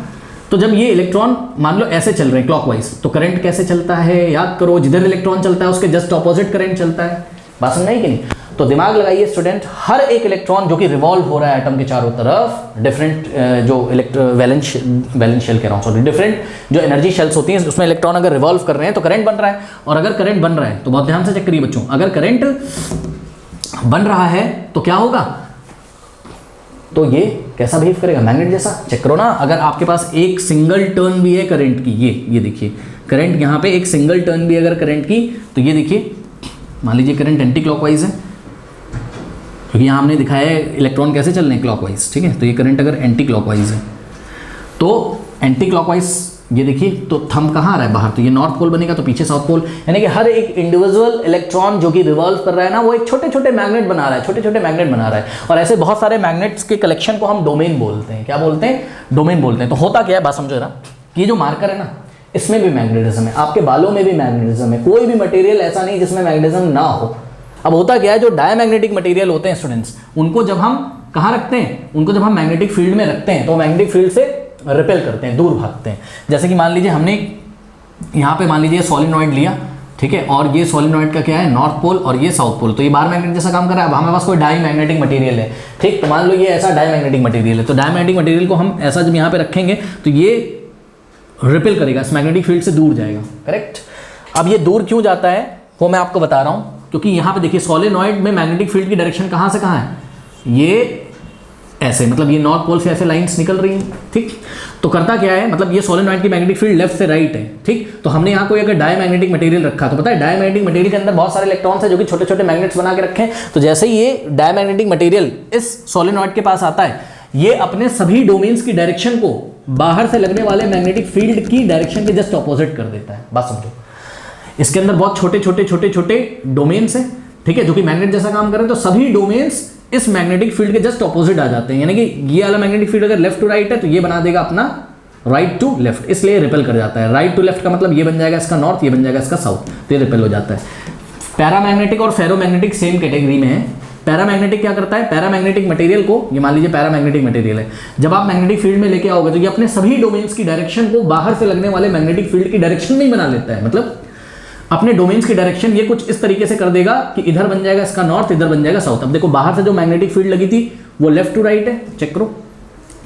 S1: तो जब ये इलेक्ट्रॉन मान लो ऐसे चल रहे हैं क्लॉकवाइज, तो करंट कैसे चलता है, याद करो, जिधर इलेक्ट्रॉन चलता है उसके जस्ट ऑपोजिट करंट चलता है। बात समझ आई कि नहीं। तो दिमाग लगाइए स्टूडेंट, हर एक इलेक्ट्रॉन जो कि रिवॉल्व हो रहा है एटम के चारों तरफ, डिफरेंट जो वैलेंस शेल कह रहा हूँ, सॉरी, डिफरेंट जो एनर्जी शेल्स होती हैं, उसमें इलेक्ट्रॉन अगर रिवॉल्व कर रहे हैं तो करंट बन रहा है। और अगर करंट बन रहा है तो बहुत ध्यान से चेक करिए बच्चों, अगर करंट बन रहा है तो क्या होगा, तो ये कैसा बिहेव करेगा, मैग्नेट जैसा। चेक करो ना, अगर आपके पास एक सिंगल टर्न भी है करंट की, ये देखिए करंट यहाँ पे एक सिंगल टर्न भी अगर करंट की, तो ये देखिए मान लीजिए करंट एंटी क्लॉकवाइज है, क्योंकि यहाँ हमने दिखाया है इलेक्ट्रॉन कैसे चल रहे हैं क्लॉकवाइज, ठीक है। तो ये करंट अगर एंटी क्लॉकवाइज है, तो एंटी क्लॉकवाइज ये देखिए, तो थंब कहाँ आ रहा है बाहर, तो ये नॉर्थ पोल बनेगा, तो पीछे साउथ पोल, यानी कि हर एक इंडिविजुअल इलेक्ट्रॉन जो कि रिवॉल्व कर रहा है ना, वो एक छोटे छोटे मैग्नेट बना रहा है, छोटे छोटे मैग्नेट बना रहा है। और ऐसे बहुत सारे मैग्नेट्स के कलेक्शन को हम डोमेन बोलते हैं। क्या बोलते हैं, डोमेन बोलते हैं। तो होता क्या है, बात समझो ना, ये जो मार्कर है ना, इसमें भी मैग्नेटिज्म है, आपके बालों में भी मैग्नेटिज्म है, कोई भी मटेरियल ऐसा नहीं जिसमें मैग्नेटिज्म ना हो। अब होता क्या है, जो डायमैग्नेटिक मटेरियल होते हैं स्टूडेंट्स, उनको जब हम कहाँ रखते हैं, उनको जब हम मैग्नेटिक फील्ड में रखते हैं तो मैग्नेटिक फील्ड से रिपेल करते हैं, दूर भागते हैं। जैसे कि मान लीजिए हमने यहाँ पे मान लीजिए सोलिनॉइड लिया, ठीक है, और ये सोलिनॉइड का क्या है, नॉर्थ पोल और ये साउथ पोल, तो ये बार मैग्नेट जैसा काम कर रहा है। अब हमारे पास कोई डायमैग्नेटिक मटेरियल है, ठीक, तो मान लो ये ऐसा डायमैग्नेटिक मटेरियल है, तो डायमैग्नेटिक मटेरियल को हम ऐसा जब यहाँ पे रखेंगे तो ये रिपेल करेगा, इस मैग्नेटिक फील्ड से दूर जाएगा, करेक्ट। अब ये दूर क्यों जाता है वो मैं आपको बता रहा हूँ, क्योंकि यहाँ पे देखिए सोलेनॉइड में मैग्नेटिक फील्ड की डायरेक्शन कहाँ से कहाँ है, ये ऐसे, मतलब ये नॉर्थ पोल से ऐसे लाइंस निकल रही हैं, ठीक। तो करता क्या है, मतलब ये सोलेनॉइड की मैग्नेटिक फील्ड लेफ्ट से राइट है, ठीक। तो हमने यहाँ कोई अगर डायमैग्नेटिक मटेरियल रखा तो पता है डायमैग्नेटिक मटेरियल के अंदर बहुत सारे इलेक्ट्रॉन्स हैं जो कि छोटे छोटे मैग्नेट्स बना के रखे हैं। तो जैसे ही ये डायमैग्नेटिक मटेरियल इस सोलेनॉइड के पास आता है, ये अपने सभी डोमेन्स की डायरेक्शन को बाहर से लगने वाले मैग्नेटिक फील्ड की डायरेक्शन के जस्ट ऑपोजिट कर देता है। बात समझो, इसके अंदर बहुत छोटे छोटे छोटे छोटे डोमेन्स हैं, ठीक है, जो कि मैग्नेट जैसा काम कर रहे हैं। तो सभी डोमेन्स इस मैग्नेटिक फील्ड के जस्ट ऑपोजिट आ जाते हैं, यानी कि ये वाला मैग्नेटिक फील्ड अगर लेफ्ट टू राइट है तो ये बना देगा अपना राइट टू लेफ्ट, इसलिए रिपेल कर जाता है। राइट टू लेफ्ट का मतलब ये बन जाएगा इसका नॉर्थ, ये बन जाएगा इसका साउथ, तो ये रिपेल हो जाता है। पैरामैग्नेटिक और फेरोमैग्नेटिक सेम कैटेगरी में है। पैरामैग्नेटिक क्या करता है, पैरामैग्नेटिक मटेरियल को, ये मान लीजिए पैरामैग्नेटिक मटेरियल है, जब आप मैग्नेटिक फील्ड में लेके आओगे तो ये अपने सभी डोमेन्स की डायरेक्शन को बाहर से लगने वाले मैग्नेटिक फील्ड की डायरेक्शन में ही बना लेता है। मतलब अपने डोमेन्स की डायरेक्शन ये कुछ इस तरीके से कर देगा कि इधर बन जाएगा इसका नॉर्थ, इधर बन जाएगा साउथ। अब देखो बाहर से जो मैग्नेटिक फील्ड लगी थी वो लेफ्ट टू राइट है, चेक करो,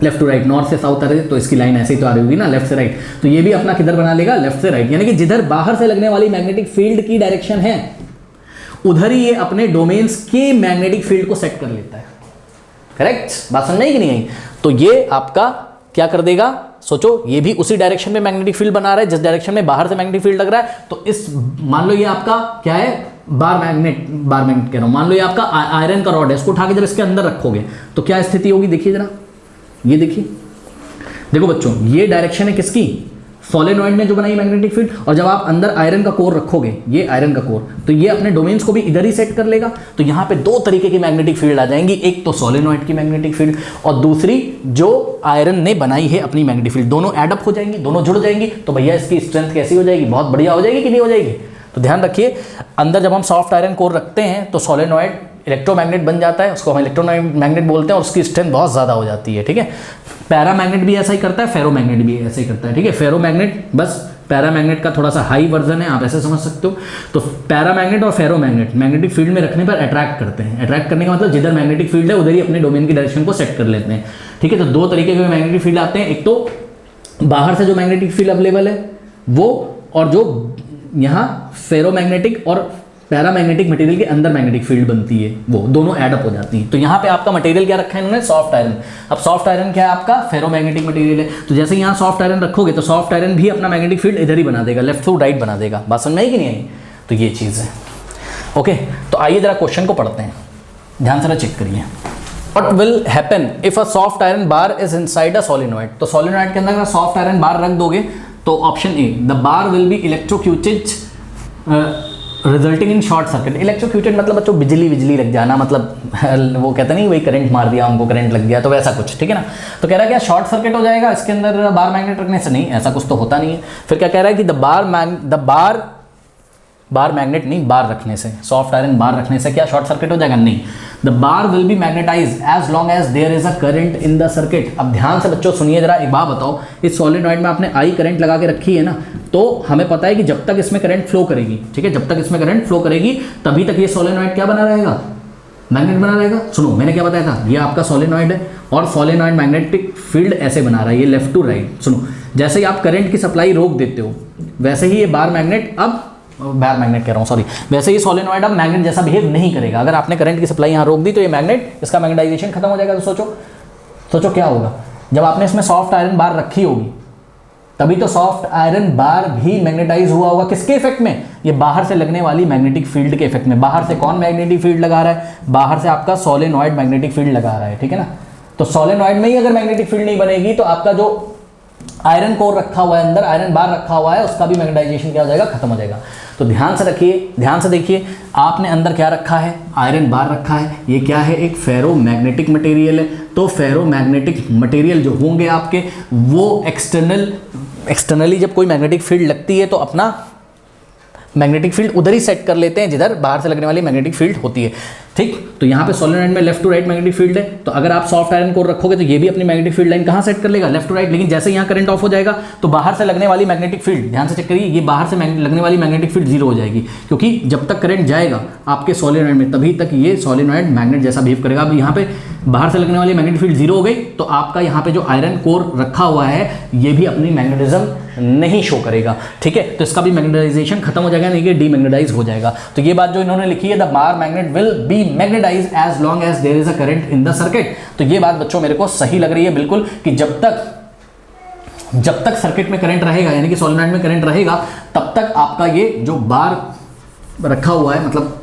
S1: लेफ्ट टू राइट, नॉर्थ से साउथ आ रही है तो इसकी लाइन ऐसे ही तो आ रही होगी ना, लेफ्ट से राइट। तो ये भी अपना किधर बना लेगा, लेफ्ट से राइट, यानी कि जिधर बाहर से लगने वाली मैग्नेटिक फील्ड की डायरेक्शन है उधर ही ये अपने डोमेन्स के मैग्नेटिक फील्ड को सेट कर लेता है। करेक्ट, बात समझ में आई कि नहीं आई? तो ये आपका क्या कर देगा, सोचो, ये भी उसी डायरेक्शन में मैग्नेटिक फील्ड बना रहा है जिस डायरेक्शन में बाहर से मैग्नेटिक फील्ड लग रहा है। तो इस, मान लो ये आपका क्या है, बार मैग्नेट कह रहा हूं, मान लो ये आपका आयरन का रॉड है, इसको उठा के जब इसके अंदर रखोगे तो क्या स्थिति होगी, देखिए जरा, ये देखिए, देखो बच्चों, ये डायरेक्शन है किसकी, सोलेनॉइड ने जो बनाई मैग्नेटिक फील्ड, और जब आप अंदर आयरन का कोर रखोगे, ये आयरन का कोर, तो ये अपने डोमेन्स को भी इधर ही सेट कर लेगा। तो यहाँ पे दो तरीके की मैग्नेटिक फील्ड आ जाएंगी, एक तो सोलेनॉइड की मैग्नेटिक फील्ड और दूसरी जो आयरन ने बनाई है अपनी मैग्नेटिक फील्ड, दोनों एडअप हो जाएंगी, दोनों जुड़ जाएंगी। तो भैया इसकी स्ट्रेंथ कैसी हो जाएगी, बहुत बढ़िया हो जाएगी कि नहीं हो जाएगी? तो ध्यान रखिए, अंदर जब हम सॉफ्ट आयरन कोर रखते हैं तो सोलेनॉइड इलेक्ट्रोमैग्नेट बन जाता है, उसको हम इलेक्ट्रोमैग्नेट बोलते हैं, और उसकी स्ट्रेंथ बहुत ज़्यादा हो जाती है, ठीक है। पैरामैग्नेट भी ऐसा ही करता है, फेरोमैग्नेट भी ऐसा ही करता है, ठीक है। फेरोमैग्नेट बस पैरामैग्नेट का थोड़ा सा हाई वर्जन है, आप ऐसे समझ सकते हो। तो पैरामैग्नेट और फेरोमैग्नेट मैग्नेटिक फील्ड में रखने पर अट्रैक्ट करते हैं। अट्रैक्ट करने का मतलब जिधर मैग्नेटिक फील्ड है उधर ही अपने डोमेन की डायरेक्शन को सेट कर लेते हैं, ठीक है। तो दो तरीके के मैग्नेटिक फील्ड आते हैं, एक तो बाहर से जो मैग्नेटिक फील्ड अवेलेबल है वो, और जो यहाँ फेरोमैग्नेटिक और पैरामैग्नेटिक मटेरियल के अंदर मैग्नेटिक फील्ड बनती है, वो दोनों एडअप हो जाती हैं। तो यहाँ पे आपका मटेरियल क्या रखा है इन्होंने, सॉफ्ट आयरन। अब सॉफ्ट आयरन क्या है आपका, फेरोमैग्नेटिक मटेरियल है। तो जैसे यहाँ सॉफ्ट आयरन रखोगे तो सॉफ्ट आयरन भी अपना मैग्नेटिक फील्ड इधर ही बना देगा, लेफ्ट टू राइट बना देगा। बात समझ में आई कि नहीं आई? तो ये चीज़ है, ओके। तो आइए जरा क्वेश्चन को पढ़ते हैं, ध्यान से चेक करिए। What will happen if a soft iron bar is inside a solenoid? तो solenoid के अंदर अगर सॉफ्ट आयरन बार रख दोगे तो option A, the bar will be electrocuted resulting in short circuit. Electrocuted मतलब बच्चों बिजली लग जाना, मतलब वो कहते नहीं, वही करंट मार दिया हमको, करंट लग गया, तो वैसा कुछ, ठीक है ना। तो कह रहा है क्या शॉर्ट सर्किट हो जाएगा इसके अंदर बार मैग्नेट रखने से? नहीं, ऐसा कुछ तो होता नहीं है। फिर क्या कह रहा है कि बार मैग्नेट नहीं, बार रखने से, सॉफ्ट आयरन बार रखने से क्या शॉर्ट सर्किट हो जाएगा? नहीं, the bar will be magnetize as long as there is a current in the circuit. अब ध्यान से बच्चों सुनिए जरा, एक बात बताओ, इस सॉलिनॉइड में आपने आई करंट लगा के रखी है ना, तो हमें पता है कि जब तक इसमें करंट फ्लो करेगी, ठीक है, जब तक इसमें करंट फ्लो करेगी तभी तक ये सॉलिनॉइड क्या बना रहेगा, मैग्नेट बना रहेगा। सुनो, मैंने क्या बताया था, ये आपका सॉलिनॉइड है और सॉलिनॉइड मैग्नेटिक फील्ड ऐसे बना रहा है, ये लेफ्ट टू राइट। सुनो, जैसे ही आप करंट की सप्लाई रोक देते हो वैसे ही ये बार मैग्नेट, अब बार मैग्नेट कह रहा हूँ, सॉरी, वैसे ही सॉलिनॉइड अब मैग्नेट जैसा बिहेव नहीं करेगा। अगर आपने करंट की सप्लाई यहाँ रोक दी तो ये मैग्नेट, इसका मैग्नेटाइजेशन खत्म हो जाएगा। तो सोचो क्या होगा जब आपने इसमें सॉफ्ट आयरन बार रखी होगी, तभी तो सॉफ्ट आयरन बार भी मैग्नेटाइज हुआ होगा। किसके इफेक्ट में? ये बाहर से लगने वाली मैग्नेटिक फील्ड के इफेक्ट में। बाहर से कौन मैग्नेटिक फील्ड लगा रहा है? बाहर से आपका सोलेनॉइड मैग्नेटिक फील्ड लगा रहा है, ठीक है ना। तो सोलेनॉइड में ही अगर मैग्नेटिक फील्ड नहीं बनेगी तो आपका जो आयरन कोर रखा हुआ है अंदर, आयरन बार रखा हुआ है, उसका भी मैग्नेटाइजेशन क्या हो जाएगा, खत्म हो जाएगा। तो ध्यान से रखिए, ध्यान से देखिए, आपने अंदर क्या रखा है, आयरन बार रखा है। ये क्या है, एक फेरोमैग्नेटिक मटेरियल है। तो फेरोमैग्नेटिक मटेरियल जो होंगे आपके, वो एक्सटर्नली जब कोई मैग्नेटिक फील्ड लगती है तो अपना मैग्नेटिक फील्ड उधर ही सेट कर लेते हैं जिधर बाहर से लगने वाली मैग्नेटिक फील्ड होती है। ठीक। तो यहाँ पे सोलेनॉइड में left to right magnetic field है, तो अगर आप सॉफ्ट आयरन कोर रखोगे तो ये भी अपनी मैग्नेटिक फील्ड लाइन कहाँ सेट कर लेगा, लेफ्ट टू राइट। लेकिन जैसे यहाँ करंट ऑफ हो जाएगा तो बाहर से लगने वाली मैग्नेटिक फील्ड, ध्यान से चेक करिए, ये बाहर से लगने वाली मैग्नेटिक फील्ड जीरो हो जाएगी, क्योंकि जब तक करंट जाएगा आपके सोलेनॉइड में तभी तक ये सोलेनॉइड मैग्नेट जैसा बिहेव करेगा। अब यहाँ पे बाहर से लगने वाली मैग्नेटिक फील्ड जीरो हो गई तो आपका यहाँ पे जो आयरन कोर रखा हुआ है ये भी अपनी मैग्नेटिज्म नहीं शो करेगा, ठीक है। तो इसका भी मैग्नेटाइजेशन खत्म हो जाएगा, नहीं कि डीमैग्नेटाइज हो जाएगा। तो ये बात जो इन्होंने लिखी है, the bar magnet will be magnetize as long as there is a current in the circuit. तो ये बात बच्चों मेरे को सही लग रही है बिल्कुल, कि जब तक सर्किट में करंट रहेगा, यानी कि सोलेनॉइड में करंट रहेगा, तब तक आपका ये जो बार रखा हुआ है, मतलब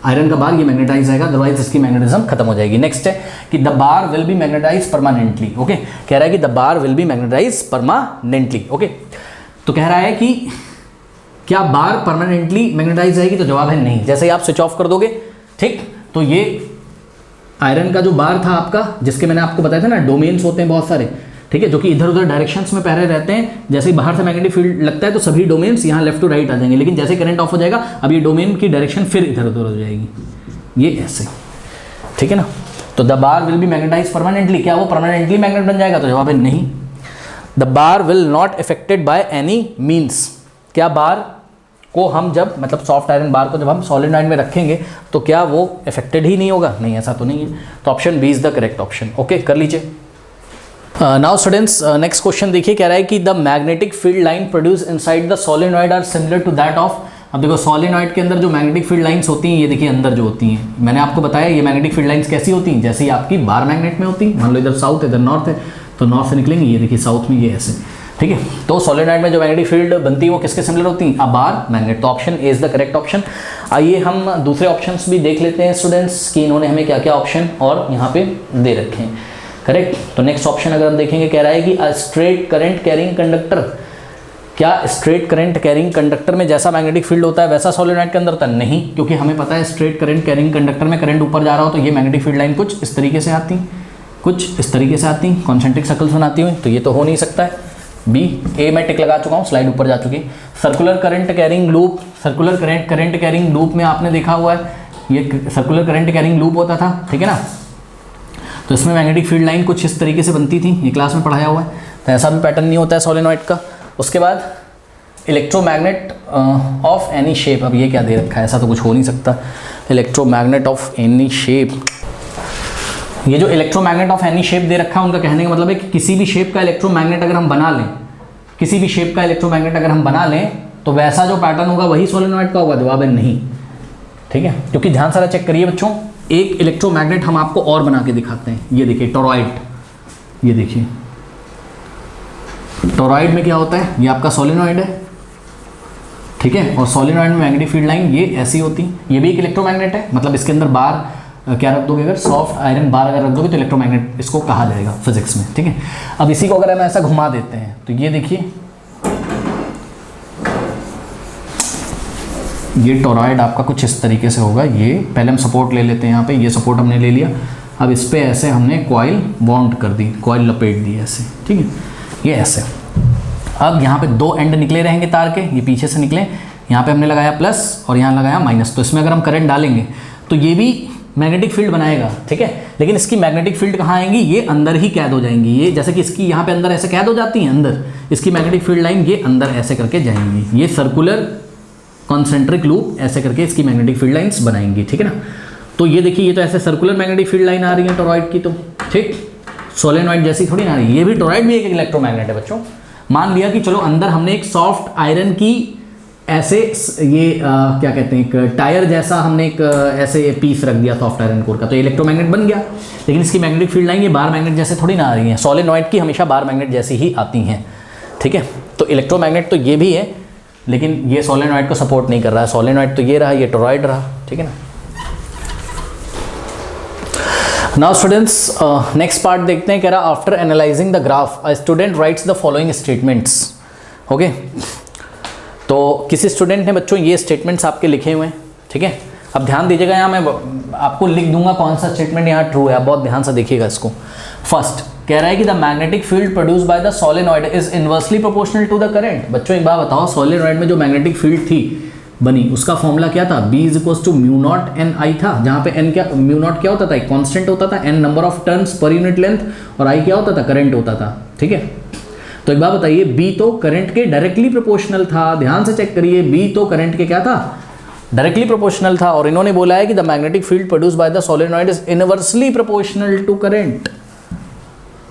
S1: आयरन का बार, ये मैग्नेटाइज आएगा, अदरवाइज इसकी मैग्नेटिज्म खत्म हो जाएगी। नेक्स्ट है कि the bar will be magnetize permanently. Okay, कह रहा है कि the bar will be magnetize permanently. Okay, तो कह रहा है कि क्या बार परमानेंटली मैग्नेटाइज आएगी, तो जवाब है नहीं। जैसे ही आप स्विच ऑफ कर दोगे, ठीक, तो ये आयरन का जो बार था आपका, जिसके मैंने आपको बताया था ना, डोमेन्स होते हैं बहुत सारे, ठीक है, जो कि इधर उधर डायरेक्शंस में पहले रहते हैं। जैसे ही बाहर से मैग्नेटिक फील्ड लगता है तो सभी डोमेन्स यहाँ लेफ्ट टू राइट आ जाएंगे, लेकिन जैसे करंट ऑफ हो जाएगा अब ये डोमेन की डायरेक्शन फिर इधर उधर हो जाएगी, ये ऐसे, ठीक है ना। तो the bar will be magnetize permanently, क्या वो परमानेंटली मैग्नेट बन जाएगा, तो जवाब है नहीं। The bar will not affected by any means, क्या बार को हम जब, मतलब सॉफ्ट आयरन बार को जब हम सोलेनॉइड में रखेंगे तो क्या वो अफेक्टेड ही नहीं होगा, नहीं, ऐसा तो नहीं है। तो option B is the correct option. Okay, कर लीजिए। नाउ स्टूडेंट्स, नेक्स्ट क्वेश्चन देखिए, कह रहा है कि the magnetic field line produce inside the solenoid are similar to that of. अब देखो सोलेनॉइड के अंदर जो मैग्नेटिक फील्ड लाइंस होती हैं, ये देखिए अंदर जो होती हैं, मैंने आपको बताया ये मैग्नेटिक फील्ड लाइंस कैसी होती हैं, जैसे ही आपकी बार मैग्नेट में होती हैं। मान लो इधर साउथ इधर नॉर्थ है, तो नॉर्थ से निकलेंगे, ये देखिए साउथ में ये ऐसे, ठीक है। तो सोलेनॉइड में जो मैग्नेटिक फील्ड बनती है वो किसके सिमिलर होती हैं, अ बार मैग्नेट। तो option A is the correct option. आइए हम दूसरे ऑप्शंस भी देख लेते हैं स्टूडेंट्स कि इन्होंने हमें क्या क्या ऑप्शन और यहाँ पे दे रखे हैं। करेक्ट, तो नेक्स्ट ऑप्शन अगर हम देखेंगे, कह रहा है कि a straight current carrying conductor, क्या स्ट्रेट करंट कैरिंग कंडक्टर में जैसा मैग्नेटिक फील्ड होता है वैसा सोलेनॉइड के अंदर होता है, नहीं, क्योंकि हमें पता है स्ट्रेट करंट कैरिंग कंडक्टर में करंट ऊपर जा रहा हो तो ये मैग्नेटिक फील्ड लाइन कुछ इस तरीके से आती, कुछ इस तरीके से आती, कॉन्सेंट्रिक सर्कल्स बनाती हुई, तो ये तो हो नहीं सकता है। बी, ए मैं टिक लगा चुका हूँ, स्लाइड ऊपर जा चुकी। Circular current carrying loop, circular current carrying loop में आपने देखा हुआ है ये सर्कुलर करंट कैरिंग लूप होता था, ठीक है ना। तो इसमें मैग्नेटिक फील्ड लाइन कुछ इस तरीके से बनती थी, ये क्लास में पढ़ाया हुआ है। तो ऐसा भी पैटर्न नहीं होता है सोलेनॉइड का। उसके बाद इलेक्ट्रोमैग्नेट ऑफ एनी शेप, अब ये क्या दे रखा है, ऐसा तो कुछ हो नहीं सकता। इलेक्ट्रोमैग्नेट ऑफ एनी शेप, ये जो इलेक्ट्रोमैग्नेट ऑफ एनी शेप दे रखा है, उनका कहने का मतलब है कि किसी भी शेप का इलेक्ट्रोमैग्नेट अगर हम बना लें, किसी भी शेप का इलेक्ट्रोमैग्नेट अगर हम बना लें तो वैसा जो पैटर्न होगा वही सोलेनॉइड का होगा, जवाब है नहीं, ठीक है। क्योंकि ध्यान सारा चेक करिए बच्चों, एक इलेक्ट्रोमैग्नेट हम आपको और बना के दिखाते हैं, ये देखिए टोरॉइड, ये देखिए टोरॉइड में क्या होता है, ये आपका सोलेनॉइड है, ठीक है। और सोलेनॉइड में मैग्नेटिक फील्ड लाइन ये ऐसी होती, ये भी एक इलेक्ट्रोमैग्नेट है, मतलब इसके अंदर बार क्या रख दोगे, अगर सॉफ्ट आयरन बार अगर रख दोगे तो इलेक्ट्रोमैग्नेट इसको कहा जाएगा फिजिक्स में, ठीक है। अब इसी को अगर हम ऐसा घुमा देते हैं तो ये देखिए, ये टोरॉइड आपका कुछ इस तरीके से होगा। ये पहले हम सपोर्ट ले लेते हैं, यहाँ पे ये सपोर्ट हमने ले लिया, अब इस पे ऐसे हमने कॉइल बाउंड कर दी, कॉइल लपेट दी ऐसे, ठीक है, ये ऐसे। अब यहाँ पे दो एंड निकले रहेंगे तार के, ये पीछे से निकले, यहाँ पे हमने लगाया प्लस और यहाँ लगाया माइनस। तो इसमें अगर हम करंट डालेंगे तो ये भी मैग्नेटिक फील्ड बनाएगा, ठीक है, लेकिन इसकी मैग्नेटिक फील्ड कहाँ आएंगी, ये अंदर ही कैद हो जाएंगी। ये जैसे कि इसकी यहाँ पे अंदर ऐसे कैद हो जाती हैं अंदर, इसकी मैग्नेटिक फील्ड लाइन ये अंदर ऐसे करके जाएंगी, ये सर्कुलर कॉन्सेंट्रिक लूप ऐसे करके इसकी मैग्नेटिक फील्ड लाइंस बनाएंगी, ठीक है ना। तो ये देखिए, ये तो ऐसे सर्कुलर मैग्नेटिक फील्ड लाइन आ रही है टोरॉइड की, तो ठीक, सोलेनॉइड जैसी थोड़ी ना आ रही है। ये भी टोरॉइड भी एक इलेक्ट्रोमैग्नेट है बच्चों। मान लिया कि चलो अंदर हमने एक सॉफ्ट आयरन की ऐसे ये क्या कहते हैं, एक टायर जैसा हमने एक ऐसे पीस रख दिया सॉफ्ट आयरन कोर का, तो इलेक्ट्रोमैग्नेट बन गया। लेकिन इसकी मैग्नेटिक फील्ड लाइन ये बार मैग्नेट जैसे थोड़ी ना आ रही है, सोलेनॉइड की हमेशा बार मैग्नेट जैसी ही आती हैं, ठीक है। तो इलेक्ट्रोमैग्नेट तो ये भी है, लेकिन ये सोलेनॉइड को सपोर्ट नहीं कर रहा है। सोलेनॉइड तो ये रहा, ये टोरॉइड रहा, ठीक है ना। नाउ स्टूडेंट्स, नेक्स्ट पार्ट देखते हैं। कह रहा after analysing the graph a student rights the following statements. Okay, तो किसी स्टूडेंट ने बच्चों ये स्टेटमेंट्स आपके लिखे हुए हैं, ठीक है। अब ध्यान दीजिएगा, यहाँ मैं आपको लिख दूंगा कौन सा स्टेटमेंट यहाँ ट्रू है, आप बहुत ध्यान से देखिएगा इसको। फर्स्ट कह रहा है कि the magnetic field produce by the solenoid is inversely proportional to the current. बच्चों एक बात बताओ, सोलेनॉइड में जो मैग्नेटिक फील्ड थी बनी, उसका फॉर्मूला क्या था, B is equal to mu naught N I था, जहाँ पे n क्या, म्यू नॉट क्या होता था, एक कांस्टेंट होता था, n number of turns per unit length, और I क्या होता था, करंट होता था। ठीक है, तो एक बात बताइए, B तो करंट के डायरेक्टली प्रोपोर्शनल था, ध्यान से चेक करिए, B तो करंट के क्या था, डायरेक्टली प्रोपोर्शनल था, और इन्होंने बोला है कि the magnetic field produce by the solenoid is inversely proportional to current.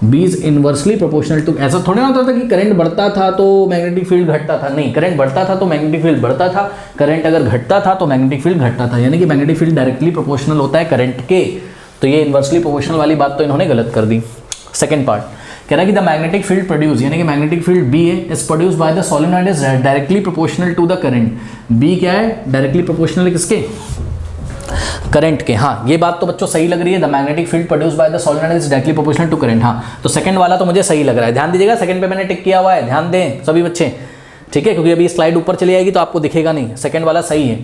S1: B is inversely proportional to, ऐसा थोड़ी ना होता था कि करंट बढ़ता था तो मैग्नेटिक फील्ड घटता था, नहीं, करंट बढ़ता था तो मैग्नेटिक फील्ड बढ़ता था, करंट अगर घटता था तो मैग्नेटिक फील्ड घटता था, यानी कि मैग्नेटिक फील्ड डायरेक्टली प्रोपोर्शनल होता है करंट के। तो ये इनवर्सली प्रोपोर्शनल वाली बात तो इन्होंने गलत कर दी। सेकंड पार्ट कह रहा है कि द मैग्नेटिक फील्ड प्रोड्यूस, यानी कि मैग्नेटिक फील्ड B है, is produce by the solenoid is directly proportional to the current. B क्या है, डायरेक्टली प्रोपोर्शनल किसके, करंट के। हाँ, ये बात तो बच्चों सही लग रही है, the magnetic field produce by the solenoid is directly proportional to current. हाँ, तो सेकंड वाला तो मुझे सही लग रहा है, ध्यान दीजिएगा, सेकंड पे मैंने टिक किया हुआ है, ध्यान दें सभी बच्चे, ठीक है, क्योंकि अभी स्लाइड ऊपर चली आएगी तो आपको दिखेगा नहीं, सेकंड वाला सही है।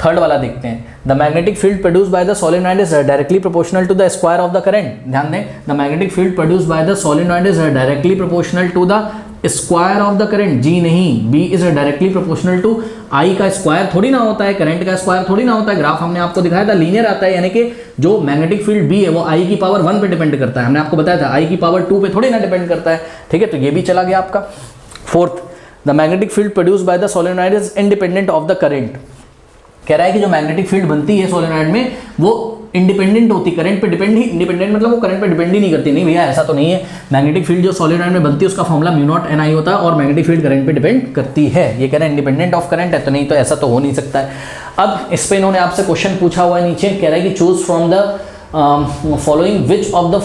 S1: थर्ड वाला देखते हैं, the magnetic field produce by the solenoid is directly proportional to the square of the current. ध्यान दें, the magnetic field produce by the solenoid is directly proportional to the square of the current. जी नहीं, B is directly proportional to I का square थोड़ी ना होता है, current का स्क्वायर थोड़ी ना होता है, ग्राफ हमने आपको दिखाया था लीनियर आता है, यानी कि जो मैग्नेटिक फील्ड B है वो I की पावर 1 पे डिपेंड करता है, हमने आपको बताया था, I की पावर 2 पे थोड़ी ना डिपेंड करता है। ठीक है, तो ये भी चला गया आपका। Fourth, the magnetic field produce by the solenoid is independent of the current. कह रहा है कि जो मैग्नेटिक फील्ड बनती है सोलेनॉइड में वो इंडिपेंडेंट होती, करंट पे डिपेंड ही, इंडिपेंडेंट मतलब वो करंट पे डिपेंड ही नहीं करती। नहीं भैया, ऐसा तो नहीं है, मैग्नेटिक फील्ड जो सोलेनॉइड में बनती है उसका formula mu naught N I होता है, और मैग्नेटिक फील्ड करंट पे डिपेंड करती है। ये कह रहे हैं इंडिपेंडेंट ऑफ करंट है, तो नहीं, तो ऐसा तो हो नहीं सकता है। अब इस पे इन्होंने आपसे क्वेश्चन पूछा हुआ है नीचे, कह रहा है कि choose from the following which of the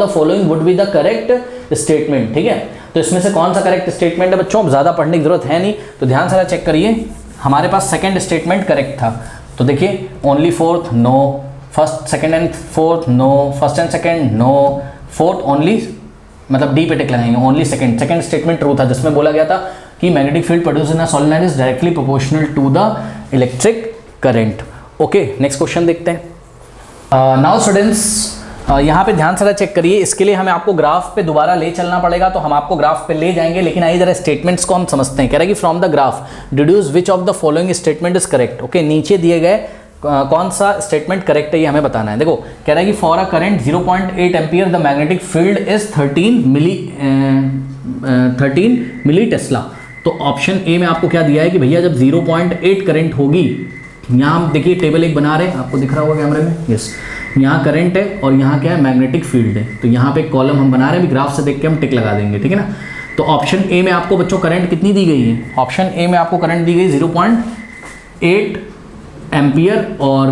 S1: following would be the correct statement. ठीक है, तो इसमें से कौन सा करेक्ट स्टेटमेंट है बच्चों, अब ज़्यादा पढ़ने की जरूरत है नहीं, तो ध्यान से चेक करिए। हमारे पास सेकंड स्टेटमेंट करेक्ट था, तो देखिए only fourth no, first second and fourth no, first and second no, fourth only, मतलब डी पे टिक लगाएंगे, ओनली सेकंड स्टेटमेंट ट्रू था, जिसमें बोला गया था कि magnetic field produce in a solenoid is directly proportional to the electric current. Okay, next question देखते हैं। नाउ स्टूडेंट्स, यहाँ पे ध्यान से चेक करिए, इसके लिए हमें आपको ग्राफ पे दोबारा ले चलना पड़ेगा, तो हम आपको ग्राफ पे ले जाएंगे, लेकिन आइए जरा स्टेटमेंट्स को हम समझते हैं। कह रहा है कि from the graph deduce which of the following statement is correct. Okay, नीचे दिए गए कौन सा स्टेटमेंट करेक्ट है ये हमें बताना है। देखो, कह रहा है कि for a current 0.8 ampere the magnetic field is 13 milli tesla. तो ऑप्शन ए में आपको क्या दिया है कि भैया जब 0.8 करंट होगी, यहाँ हम देखिए टेबल एक बना रहे हैं, आपको दिख रहा होगा कैमरे में, यस, यहाँ करंट है और यहाँ क्या है, मैग्नेटिक फील्ड है, तो यहाँ पे कॉलम हम बना रहे हैं, ग्राफ से देख के हम टिक लगा देंगे, ठीक है ना। तो ऑप्शन ए में आपको बच्चों करंट कितनी दी गई है, ऑप्शन ए में आपको करंट दी गई 0.8 एम्पियर, और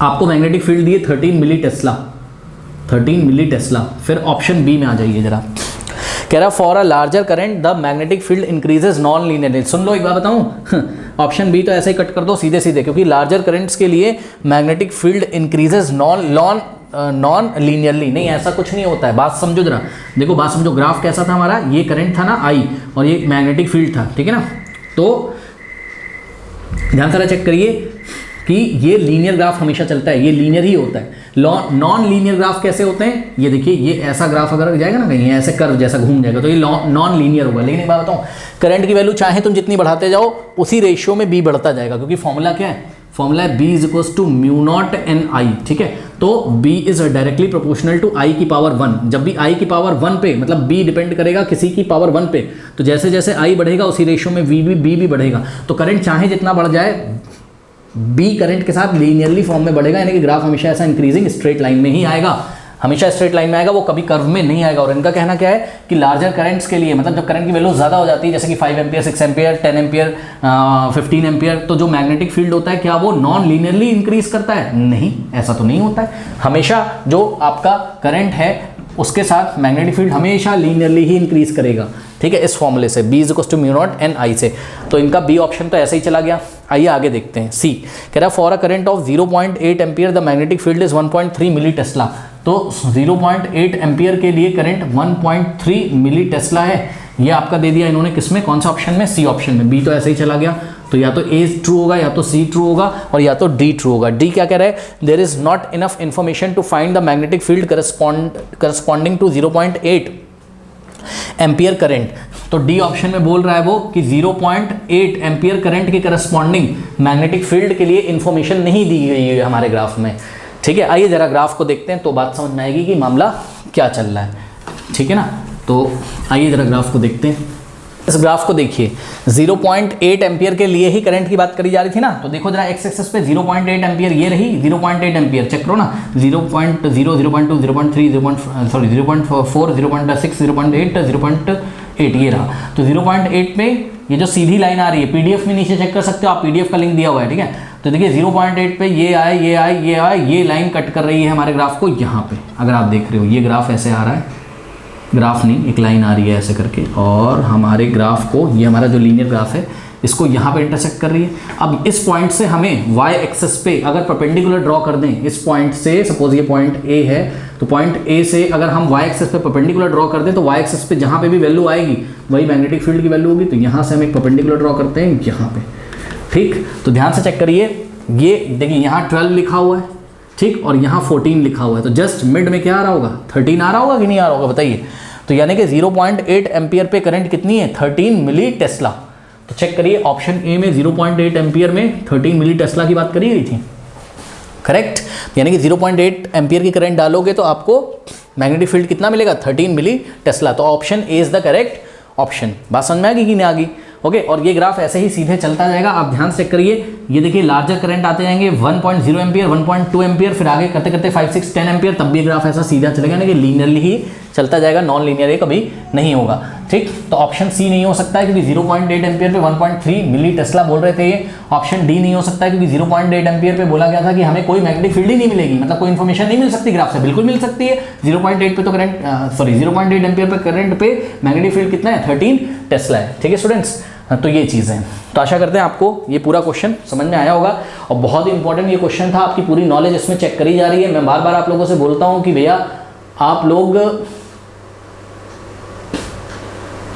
S1: आपको मैग्नेटिक फील्ड दी है 13 मिली टेस्ला, 13 मिली टेस्ला। फिर ऑप्शन बी में आ जाइए जरा, कह रहा for a larger current the magnetic field increases non linearly. सुन लो एक बात बताऊं, ऑप्शन बी तो ऐसे ही कट कर दो सीधे सीधे, क्योंकि लार्जर करंट्स के लिए magnetic field increases non linearly. नहीं, ऐसा कुछ नहीं होता है, बात समझो जरा, देखो बात समझो, ग्राफ कैसा था हमारा, ये करंट था ना आई, और ये मैग्नेटिक फील्ड था, ठीक है ना। तो ध्यान से चेक करिए कि ये लीनियर ग्राफ हमेशा चलता है, ये लीनियर ही होता है। नॉन लीनियर ग्राफ कैसे होते हैं, ये देखिए, ये ऐसा ग्राफ अगर जाएगा ना कहीं ऐसे कर्व जैसा घूम जाएगा, तो ये नॉन लीनियर होगा। लेकिन एक बात बताऊं, करंट की वैल्यू चाहे तुम जितनी बढ़ाते जाओ उसी रेशियो में बी बढ़ता जाएगा, क्योंकि फॉर्मूला क्या है, फॉर्मूला है B is equals to mu naught N I, ठीक है। तो B is directly proportional to I की पावर 1। जब भी आई की पावर 1 पे, मतलब बी डिपेंड करेगा किसी की पावर 1 पे, तो जैसे जैसे आई बढ़ेगा उसी रेशियो में बी भी बढ़ेगा। तो करंट चाहे जितना बढ़ जाए, बी करंट के साथ लीनियरली फॉर्म में बढ़ेगा, यानी कि ग्राफ हमेशा ऐसा इंक्रीजिंग स्ट्रेट लाइन में ही आएगा, हमेशा स्ट्रेट लाइन में आएगा, वो कभी कर्व में नहीं आएगा। और इनका कहना क्या है कि लार्जर करंट्स के लिए, मतलब जब करंट की वैल्यू ज़्यादा हो जाती है, जैसे कि 5 एम्पियर, 6 एम्पियर, 10 एम्पियर, 15 एम्पियर, तो जो मैग्नेटिक फील्ड होता है क्या वो नॉन लीनियरली इंक्रीज करता है? नहीं, ऐसा तो नहीं होता है। हमेशा जो आपका करंट है उसके साथ मैग्नेटिक फील्ड हमेशा लीनियरली ही इंक्रीज करेगा, ठीक है, इस फॉर्मूले से B is equals to mu naught N I से। तो इनका बी ऑप्शन तो ऐसे ही चला गया। आइए आगे देखते हैं, सी कह रहा for a current of 0.8 ampere the magnetic field is 1.3 milli tesla. तो 0.8 एम्पियर के लिए करंट 1.3 मिली टेस्ला है, ये आपका दे दिया इन्होंने, किसमें, कौन सा ऑप्शन में, सी ऑप्शन में। बी तो ऐसे ही चला गया, तो या तो ए ट्रू होगा, या तो सी ट्रू होगा, और या तो डी ट्रू होगा। डी क्या कह रहा है, there is not enough information to find the magnetic field corresponding to 0.8 ampere current. तो डी ऑप्शन में बोल रहा है वो कि 0.8 एम्पियर करंट के करस्पॉन्डिंग मैग्नेटिक फील्ड के लिए इंफॉर्मेशन नहीं दी गई है हमारे ग्राफ में। ठीक है, आइए जरा ग्राफ को देखते हैं तो बात समझ में आएगी कि मामला क्या चल रहा है। ठीक है ना, तो आइए जरा ग्राफ को देखते हैं। इस ग्राफ को देखिए, 0.8 एम्पियर के लिए ही करंट की बात करी जा रही थी ना, तो देखो जरा एक्स एक्सिस पे 0.8 एम्पियर ये रही, 0.8 एम्पियर चेक करो ना, 0.0, 0.2, 0.3, 0.4, 0.6, 0.8, 0.8 ये रहा। तो 0.8 पे ये जो सीधी लाइन आ रही है, पीडीएफ में नीचे चेक कर सकते हो आप, पीडीएफ का लिंक दिया हुआ है। ठीक है, तो देखिए 0.8 पे ये आए, ये आए, ये आए, ये लाइन कट कर रही है हमारे ग्राफ को यहाँ पे। अगर आप देख रहे हो ये ग्राफ ऐसे आ रहा है, ग्राफ नहीं एक लाइन आ रही है ऐसे करके, और हमारे ग्राफ को, ये हमारा जो लीनियर ग्राफ है, इसको यहाँ पे इंटरसेक्ट कर रही है। अब इस पॉइंट से हमें वाई एक्सिस पे अगर परपेंडिकुलर ड्रॉ कर दें, इस पॉइंट से, सपोज ये पॉइंट ए है, तो पॉइंट ए से अगर हम वाई एक्सिस पे परपेंडिकुलर ड्रॉ कर दें, तो वाई एक्सिस पे जहाँ पे भी वैल्यू आएगी वही मैग्नेटिक फील्ड की वैल्यू होगी। तो यहाँ से हम एक परपेंडिकुलर ड्रॉ करते हैं यहाँ पे। ठीक, तो ध्यान से चेक करिए, ये देखिए यहाँ 12 लिखा हुआ है, ठीक, और यहाँ 14 लिखा हुआ है, तो जस्ट मिड में क्या आ रहा होगा, 13 आ रहा होगा कि नहीं आ रहा होगा बताइए। तो यानी कि 0.8 एम्पियर पे करंट कितनी है, 13 मिली टेस्ला। तो चेक करिए ऑप्शन ए में 0.8 एम्पियर में 13 मिली टेस्ला की बात करी गई थी, करेक्ट। यानी कि 0.8 एम्पियर की करंट डालोगे तो आपको मैग्नेटिक फील्ड कितना मिलेगा, 13 मिली टेस्ला। तो option A is the correct option. बात समझ में आ गई कि नहीं आ गई? ओके, और ये ग्राफ ऐसे ही सीधे चलता जाएगा। आप ध्यान से करिए, ये देखिए लार्जर करंट आते जाएंगे, 1.0 एम्पियर, 1.2 एम्पियर, फिर आगे करते करते 5, 6, 10 एम्पियर, तब भी ग्राफ ऐसा सीधा चलेगा, ना कि लीनियरली ही चलता जाएगा, नॉन लीनियर कभी नहीं होगा। ठीक, तो ऑप्शन सी नहीं हो सकता है क्योंकि 0.8 एम्पियर पे 1.3 मिली टेस्ला बोल रहे थे ये। ऑप्शन डी नहीं हो सकता है क्योंकि 0.8 एम्पियर पे बोला गया था कि हमें कोई मैग्नेटिक फील्ड ही नहीं मिलेगी, मतलब कोई इन्फॉर्मेशन नहीं मिल सकती ग्राफ से। बिल्कुल मिल सकती है, 0.8 पे तो करंट 0.8 एम्पियर पे करंट पे मैग्नेटिक फील्ड कितना है, 13 टेस्ला है। ठीक है स्टूडेंट्स, तो ये चीज़ है। तो आशा करते हैं आपको ये पूरा क्वेश्चन समझ में आया होगा, और बहुत ही इंपॉर्टेंट ये क्वेश्चन था, आपकी पूरी नॉलेज इसमें चेक करी जा रही है। मैं बार बार आप लोगों से बोलता हूँ कि भैया आप लोग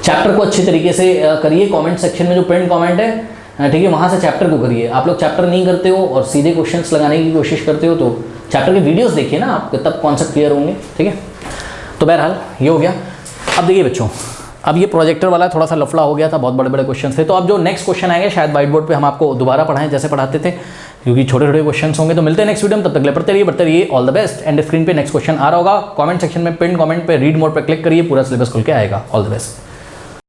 S1: चैप्टर को अच्छी तरीके से करिए, कमेंट सेक्शन में जो पिन कमेंट है, ठीक है, वहाँ से चैप्टर को करिए। आप लोग चैप्टर नहीं करते हो और सीधे क्वेश्चंस लगाने की कोशिश करते हो, तो चैप्टर के वीडियोस देखिए ना आपके, तब कॉन्सेप्ट क्लियर होंगे। ठीक है, तो बहरहाल ये हो गया। अब देखिए बच्चों, अब ये प्रोजेक्टर वाला थोड़ा सा लफड़ा हो गया था, बहुत बड़े बड़े क्वेश्चन थे। तो अब जो नेक्स्ट क्वेश्चन आएंगे शायद व्हाइट बोर्ड पे हम आपको दोबारा पढ़ाएं जैसे पढ़ाते थे, क्योंकि छोटे छोटे क्वेश्चन होंगे। तो मिलते हैं नेक्स्ट वीडियो में, तब तक ले पढ़ते रहिए, बढ़ते रहिए। All the best. And screen पे नेक्स्ट क्वेश्चन आ रहा होगा, कमेंट सेक्शन में पिन कमेंट पे रीड मोड पे क्लिक करिए, पूरा सिलेबस खुल के आएगा। All the best.